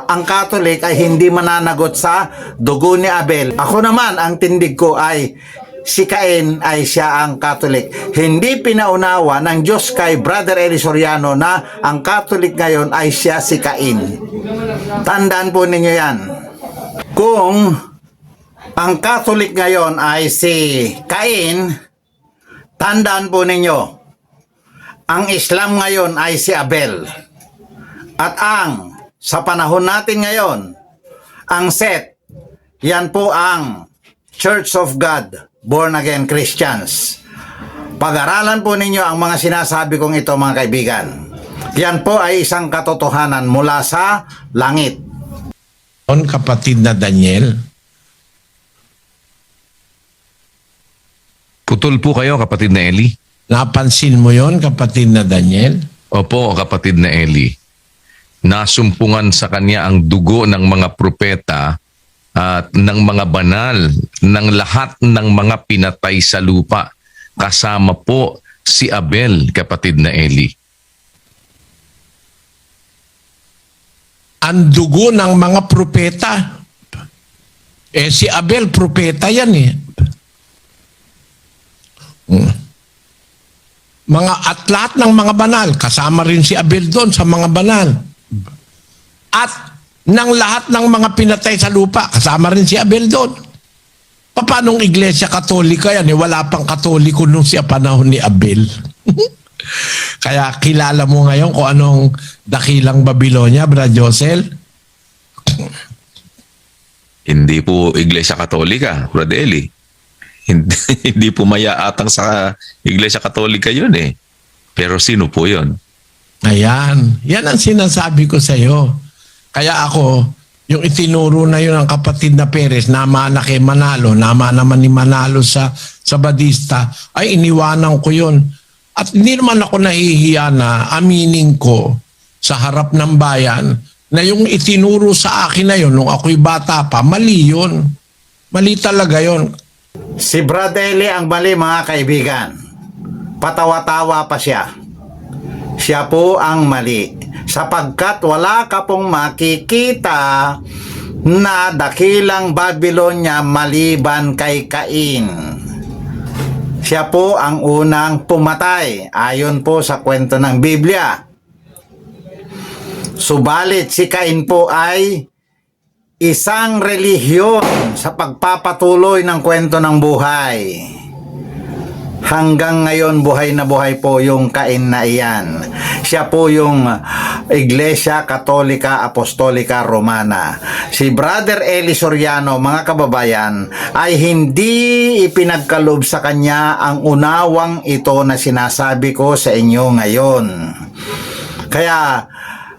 ang Catholic ay hindi mananagot sa dugo ni Abel. Ako naman, ang tindig ko ay si Cain ay siya ang Catholic. Hindi pinaunawa ng Diyos kay Brother Eli Soriano na ang Catholic ngayon ay siya si Cain. Tandaan po ninyo yan. Kung ang Catholic ngayon ay si Cain, tandaan po ninyo, ang Islam ngayon ay si Abel. At sa panahon natin ngayon, ang Seth, yan po ang Church of God, Born Again Christians. Pag-aralan po ninyo ang mga sinasabi kong ito, mga kaibigan. Yan po ay isang katotohanan mula sa langit. Kapatid na Daniel, Putol po kayo, kapatid na Eli. napansin mo yon, kapatid na Daniel? Opo, kapatid na Eli. Nasumpungan sa kanya ang dugo ng mga propeta at ng mga banal, ng lahat ng mga pinatay sa lupa. Kasama po si Abel, kapatid na Eli. Ang dugo ng mga propeta. Si Abel, propeta yan eh. At lahat ng mga banal, kasama rin si Abel doon sa mga banal. At ng lahat ng mga pinatay sa lupa, kasama rin si Abel doon. Paanong Iglesia Katolika yan? Wala pang Katoliko nung siya panahon ni Abel. Kaya kilala mo ngayon kung anong dakilang Babylonia, Brad Josel? Hindi po Iglesia Katolika, Brother Eli. Hindi po mayaatang sa Iglesia Katolika yun eh. Pero sino po yun? Ayan. Yan ang sinasabi ko sa iyo. Kaya ako, yung itinuro na yun ng kapatid na Perez, namana kay Manalo, nama naman ni Manalo sa Badista, ay iniwanan ko yun. At hindi naman ako nahihiya na aminin ko sa harap ng bayan na yung itinuro sa akin na yun nung ako'y bata pa, mali yun. Mali talaga yun. Si Brother Eli ang mali, mga kaibigan. Patawa-tawa pa siya. Siya po ang mali. Sapagkat wala ka pong makikita na dakilang Babylonia maliban kay Cain. Siya po ang unang pumatay ayon po sa kwento ng Biblia. Subalit si Cain po ay isang relihiyon sa pagpapatuloy ng kwento ng buhay. Hanggang ngayon buhay na buhay po yung Cain na iyan. Siya po yung Iglesia Katolika Apostolika Romana. Si Brother Eli Soriano, mga kababayan, ay hindi ipinagkaloob sa kanya ang unawang ito na sinasabi ko sa inyo ngayon. Kaya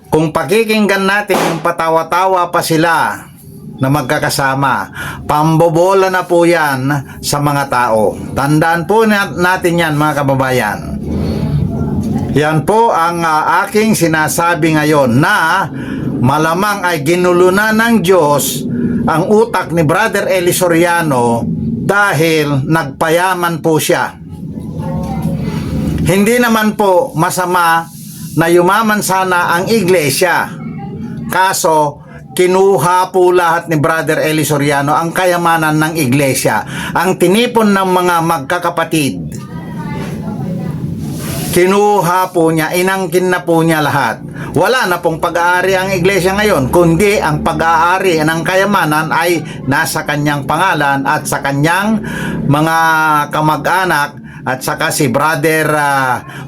kung pakikinggan natin yung patawa-tawa pa sila na magkakasama, pambobola na po yan sa mga tao. Tandaan po natin yan, mga kababayan. Yan po ang aking sinasabi ngayon na malamang ay ginulunan ng Diyos ang utak ni Brother Eli Soriano dahil nagpayaman po siya. Hindi naman po masama na yumaman sana ang iglesia. Kaso, kinuha po lahat ni Brother Eli Soriano ang kayamanan ng iglesia. Ang tinipon ng mga magkakapatid. Kinuha po niya, inangkin na po niya lahat. Wala na pong pag-aari ang iglesia ngayon, kundi ang pag-aari ng kayamanan ay nasa kanyang pangalan at sa kanyang mga kamag-anak at saka si Brother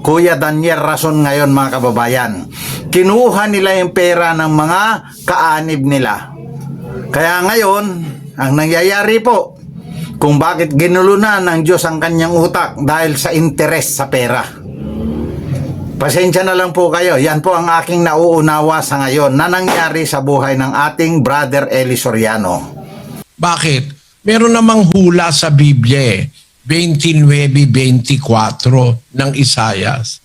Kuya Daniel Rason ngayon, mga kababayan. Kinuha nila yung pera ng mga kaanib nila. Kaya ngayon, ang nangyayari po, kung bakit ginulunan ng Diyos ang kanyang utak dahil sa interes sa pera. Pasensya na lang po kayo. Yan po ang aking nauunawa sa ngayon na nangyari sa buhay ng ating Brother Eli Soriano. Bakit? Meron namang hula sa Biblia 29:24 ng Isayas.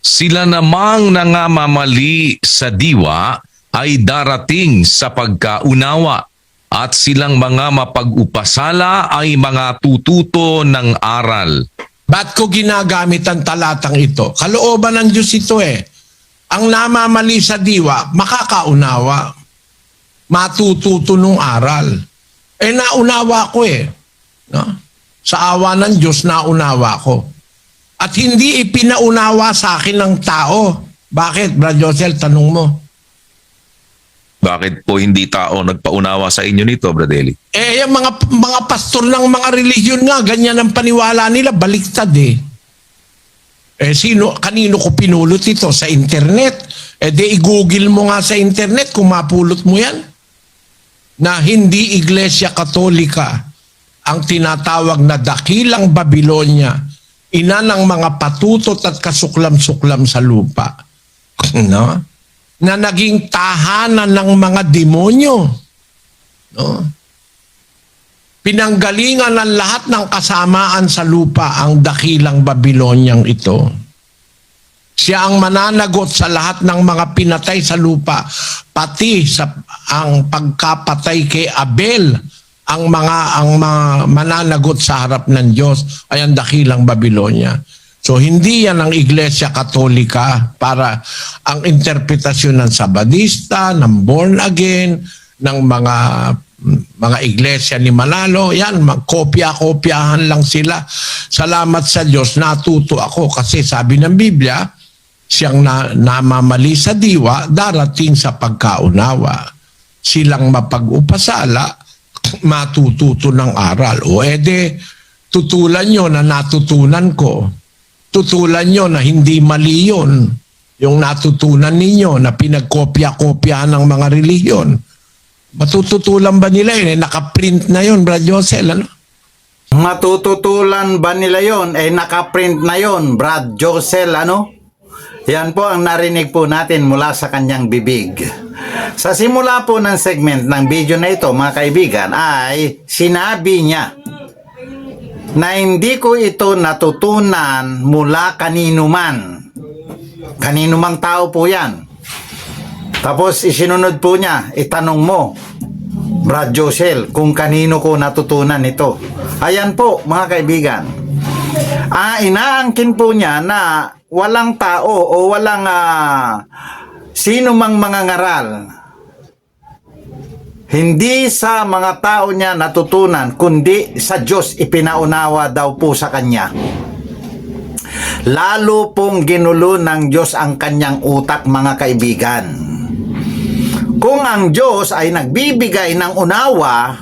Sila namang nangamamali sa diwa ay darating sa pagkaunawa at silang mga mapag-upasala ay mga tututo ng aral. Ba't ko ginagamit ang talatang ito? Kalooban ng Diyos ito eh. Ang namamali sa diwa, makakaunawa. Matututo ng aral. Naunawa ko eh. No? Sa awa ng Diyos, naunawa ko. At hindi ipinaunawa sa akin ng tao. Bakit, Brad Josel? Tanong mo. Bakit po hindi tao nagpaunawa sa inyo nito, Brother Eli? Yung mga pastor ng mga relihiyon nga, ganyan ang paniwala nila, baliktad eh. Kanino ko pinulot ito? Sa internet? I-google mo nga sa internet kung mapulot mo yan. Na hindi Iglesia Katolika ang tinatawag na dakilang Babilonya, ina ng mga patutot at kasuklam-suklam sa lupa. No? Na naging tahanan ng mga demonyo. No? Pinanggalingan ng lahat ng kasamaan sa lupa ang dakilang Babilonyang ito. Siya ang mananagot sa lahat ng mga pinatay sa lupa, pati sa ang pagkapatay kay Abel. Ang mga mananagot sa harap ng Diyos ay ang dakilang Babilonya. So hindi yan ang Iglesia Katolika para ang interpretasyon ng Sabadista, ng born again, ng mga iglesia ni Manalo, yan, kopya-kopyahan lang sila. Salamat sa Diyos, natuto ako kasi sabi ng Biblia, siyang namamali sa diwa, darating sa pagkaunawa. Silang mapag-upasala, matututo ng aral. O tutulan nyo na natutunan ko. Tutulan nyo na hindi mali yun. Yung natutunan ninyo na pinagkopya-kopya ng mga relihiyon. Matututulan ba nila yun? Nakaprint na yun, Brad Josel, ano? Matututulan ba nila yun? Nakaprint na yun, Brad Josel, ano? Yan po ang narinig po natin mula sa kanyang bibig. Sa simula po ng segment ng video na ito, mga kaibigan, ay sinabi niya na hindi ko ito natutunan mula kanino man. Kanino mang tao po yan. Tapos isinunod po niya, itanong mo, Brad Josel, kung kanino ko natutunan ito. Ayan po, mga kaibigan. Inaangkin po niya na walang tao o walang sino mang mga ngaral Hindi sa mga tao niya natutunan, kundi sa Diyos ipinaunawa daw po sa kanya. Lalo pong ginulo ng Diyos ang kanyang utak, mga kaibigan. Kung ang Diyos ay nagbibigay ng unawa,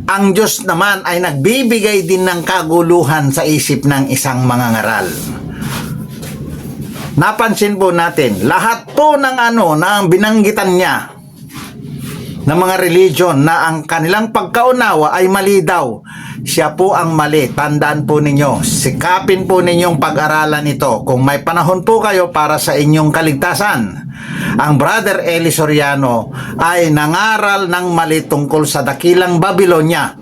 ang Diyos naman ay nagbibigay din ng kaguluhan sa isip ng isang mangangaral. Napansin po natin, lahat po ng na ang binanggitan niya ng mga religion na ang kanilang pagkaunawa ay mali daw. Siya po ang mali. Tandaan po ninyo, sikapin po ninyong pag-aralan ito. Kung may panahon po kayo para sa inyong kaligtasan, ang Brother Eli Soriano ay nangaral ng mali tungkol sa dakilang Babylonia.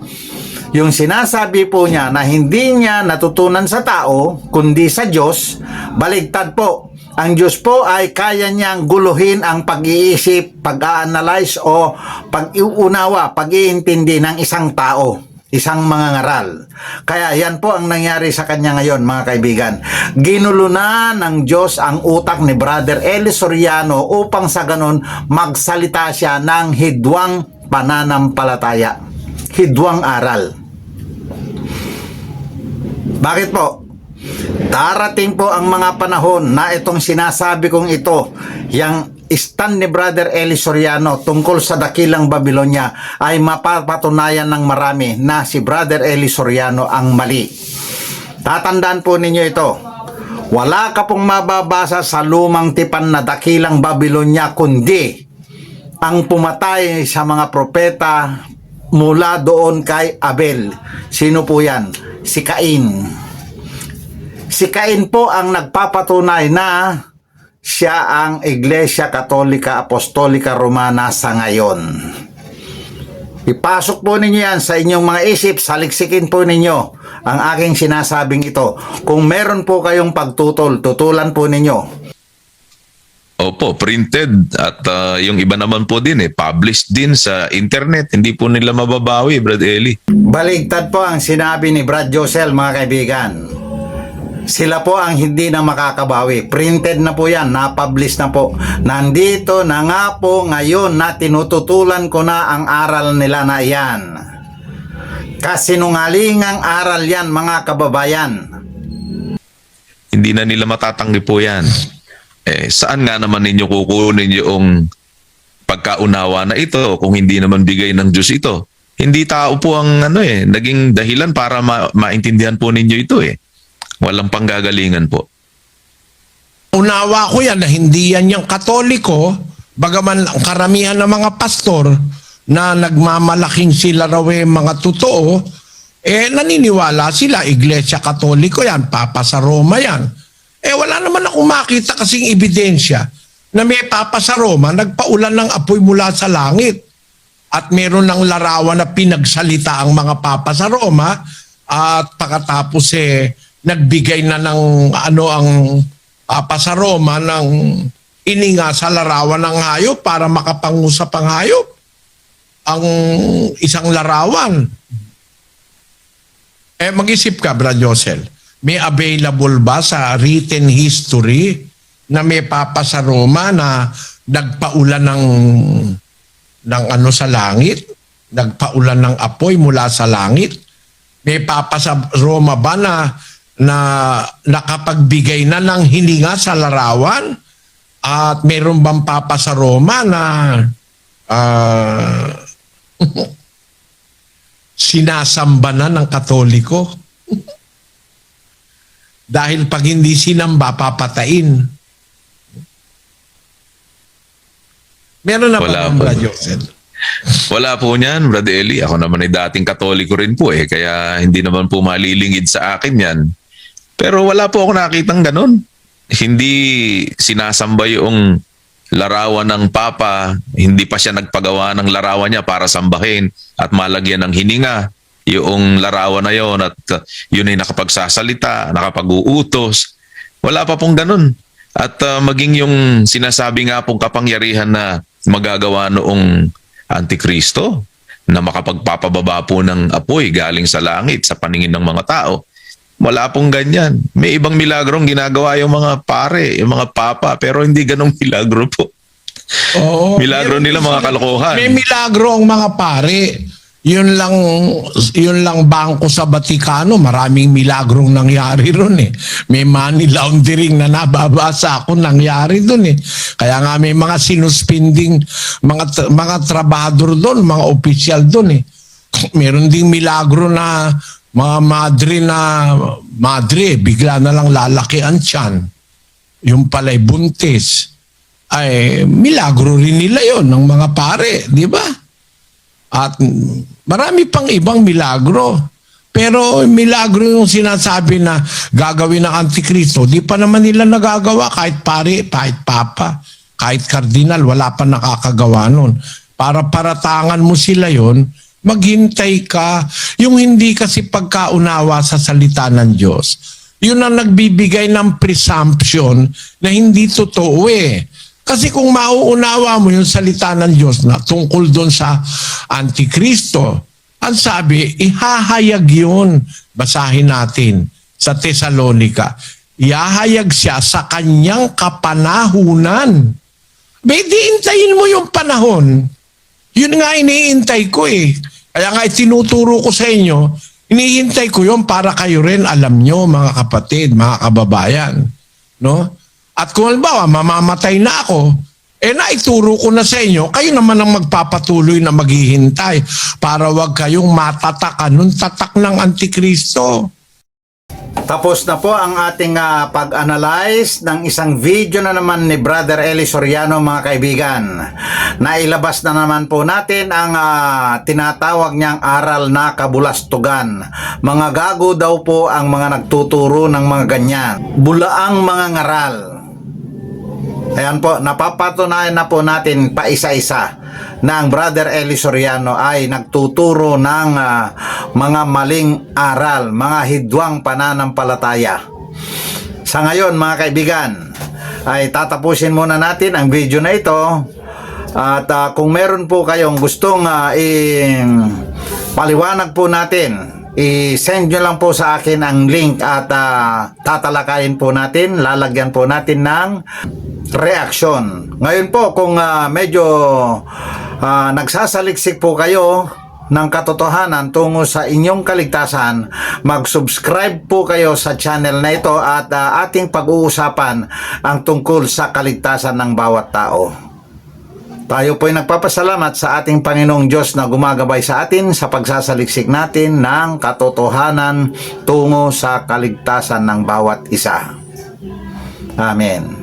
Yung sinasabi po niya na hindi niya natutunan sa tao, kundi sa Diyos, baligtad po. Ang Diyos po ay kaya niyang guluhin ang pag-iisip, pag-a-analyze o pag-iunawa, pag-iintindi ng isang tao, isang mangangaral. Kaya yan po ang nangyari sa kanya ngayon, mga kaibigan. Ginulo na ng Diyos ang utak ni Brother Eli Soriano upang sa ganon magsalita siya ng hidwang pananampalataya, hidwang aral. Bakit po? Darating po ang mga panahon na itong sinasabi kong ito, yung stand ni Brother Eli Soriano tungkol sa dakilang Babylonia ay mapapatunayan ng marami na si Brother Eli Soriano ang mali. Tatandaan po ninyo ito. Wala ka pong mababasa sa lumang tipan na dakilang Babylonia kundi ang pumatay sa mga propeta mula doon kay Abel. Sino po yan? Si Cain. Si Cain po ang nagpapatunay na siya ang Iglesia Katolika Apostolika Romana sa ngayon. Ipasok po ninyo yan sa inyong mga isip, saliksikin po ninyo ang aking sinasabing ito. Kung meron po kayong pagtutol, tutulan po ninyo. Opo, printed at yung iba naman po din published din sa internet. Hindi po nila mababawi, Brad Eli. Baligtad po ang sinabi ni Brad Josel, mga kaibigan. Sila po ang hindi na makakabawi. Printed na po yan, na-publish na po. Nandito na nga po ngayon na tinututulan ko na ang aral nila na yan. Kasinungalingang aral yan, mga kababayan. Hindi na nila matatanggi po yan. Saan nga naman ninyo kukunin yung pagkaunawa na ito kung hindi naman bigay ng Diyos ito? Hindi tao po ang naging dahilan para maintindihan po ninyo ito Walang panggagalingan po. Unawa ko yan na hindi yan yung Katoliko, bagaman ang karamihan ng mga pastor na nagmamalaking sila raw mga totoo, naniniwala sila, Iglesia Katoliko yan, Papa sa Roma yan. Wala naman akong makita kasing ebidensya na may Papa sa Roma, nagpaulan ng apoy mula sa langit. At meron ng larawan na pinagsalita ang mga Papa sa Roma at pagkatapos nagbigay na ng ang Papa sa Roma ng ininga sa larawan ng hayop para makapangusap ang hayop. Ang isang larawan. Mag-isip ka, Brad Josel. May available ba sa written history na may Papa sa Roma na nagpaulan ng sa langit? Nagpaulan ng apoy mula sa langit? May Papa sa Roma ba na nakapagbigay na ng hininga sa larawan? At mayroon bang Papa sa Roma na sinasamba na ng Katoliko? Dahil pag hindi sinamba, papatayin. Meron na Wala pa po. Brad Josel? Wala po niyan, Brad Eli. Ako naman ay dating Katoliko rin po kaya hindi naman po malilingid sa akin yan. Pero wala po ako nakitang ganun. Hindi sinasamba yung larawan ng Papa, hindi pa siya nagpagawa ng larawan niya para sambahin at malagyan ng hininga yung larawan na yon at yun ay nakapagsasalita, nakapag-uutos. Wala pa pong ganun. At maging yung sinasabi nga pong kapangyarihan na magagawa noong Antikristo na makapagpapababa po ng apoy galing sa langit sa paningin ng mga tao. Wala pong ganyan. May ibang milagrong ginagawa yung mga pare, yung mga papa, pero hindi ganong milagro po. Oo. Milagro nila mga kalokohan. May milagro ang mga pare. Yun lang bangko sa Vaticano, maraming milagrong nangyari ron eh. May money laundering na nababasa ako nangyari doon eh. Kaya nga may mga sinuspending mga trabahador doon, mga opisyal doon eh. Meron ding milagro na mga madre, bigla na lang lalaki ang tiyan. Yung pala'y buntis. Ay, milagro rin nila yon ng mga pare, di ba? At marami pang ibang milagro. Pero milagro yung sinasabi na gagawin ng Antikristo, di pa naman nila nagagawa kahit pare, kahit papa, kahit kardinal, wala pa nakakagawa nun. Para paratangan mo sila yon, maghintay ka. Yung hindi kasi pagkaunawa sa salita ng Diyos, yun ang nagbibigay ng presumption na hindi totoo eh. Kasi kung mauunawa mo yung salita ng Diyos na tungkol doon sa Antikristo, ang sabi, ihahayag yun. Basahin natin sa Tesalonica. Ihahayag siya sa kanyang kapanahunan. May diintayin mo yung panahon. Yun nga iniintay ko eh. Kaya nga itinuturo ko sa inyo, inihintay ko yun para kayo rin alam nyo mga kapatid, mga kababayan. No? At kung halimbawa, mamamatay na ako, naituro ko na sa inyo, kayo naman ang magpapatuloy na maghihintay para wag kayong matatakan ng tatak ng Antikristo. Tapos na po ang ating pag-analyze ng isang video na naman ni Brother Eli Soriano, mga kaibigan. Nailabas na naman po natin ang tinatawag niyang aral na kabulastugan. Mga gago daw po ang mga nagtuturo ng mga ganyan. Bulaang mga ngaral. Ayan po, napapatunayan na po natin pa isa-isa na ang Brother Eli Soriano ay nagtuturo ng mga maling aral, mga hidwang pananampalataya. Sa ngayon mga kaibigan, ay tatapusin muna natin ang video na ito. At kung meron po kayong gustong paliwanag po natin, i-send nyo lang po sa akin ang link at tatalakayin po natin, lalagyan po natin ng reaksyon. Ngayon po, kung medyo nagsasaliksik po kayo ng katotohanan tungo sa inyong kaligtasan, mag-subscribe po kayo sa channel na ito at ating pag-uusapan ang tungkol sa kaligtasan ng bawat tao. Tayo po ay nagpapasalamat sa ating Panginoong Diyos na gumagabay sa atin sa pagsasaliksik natin ng katotohanan tungo sa kaligtasan ng bawat isa. Amen.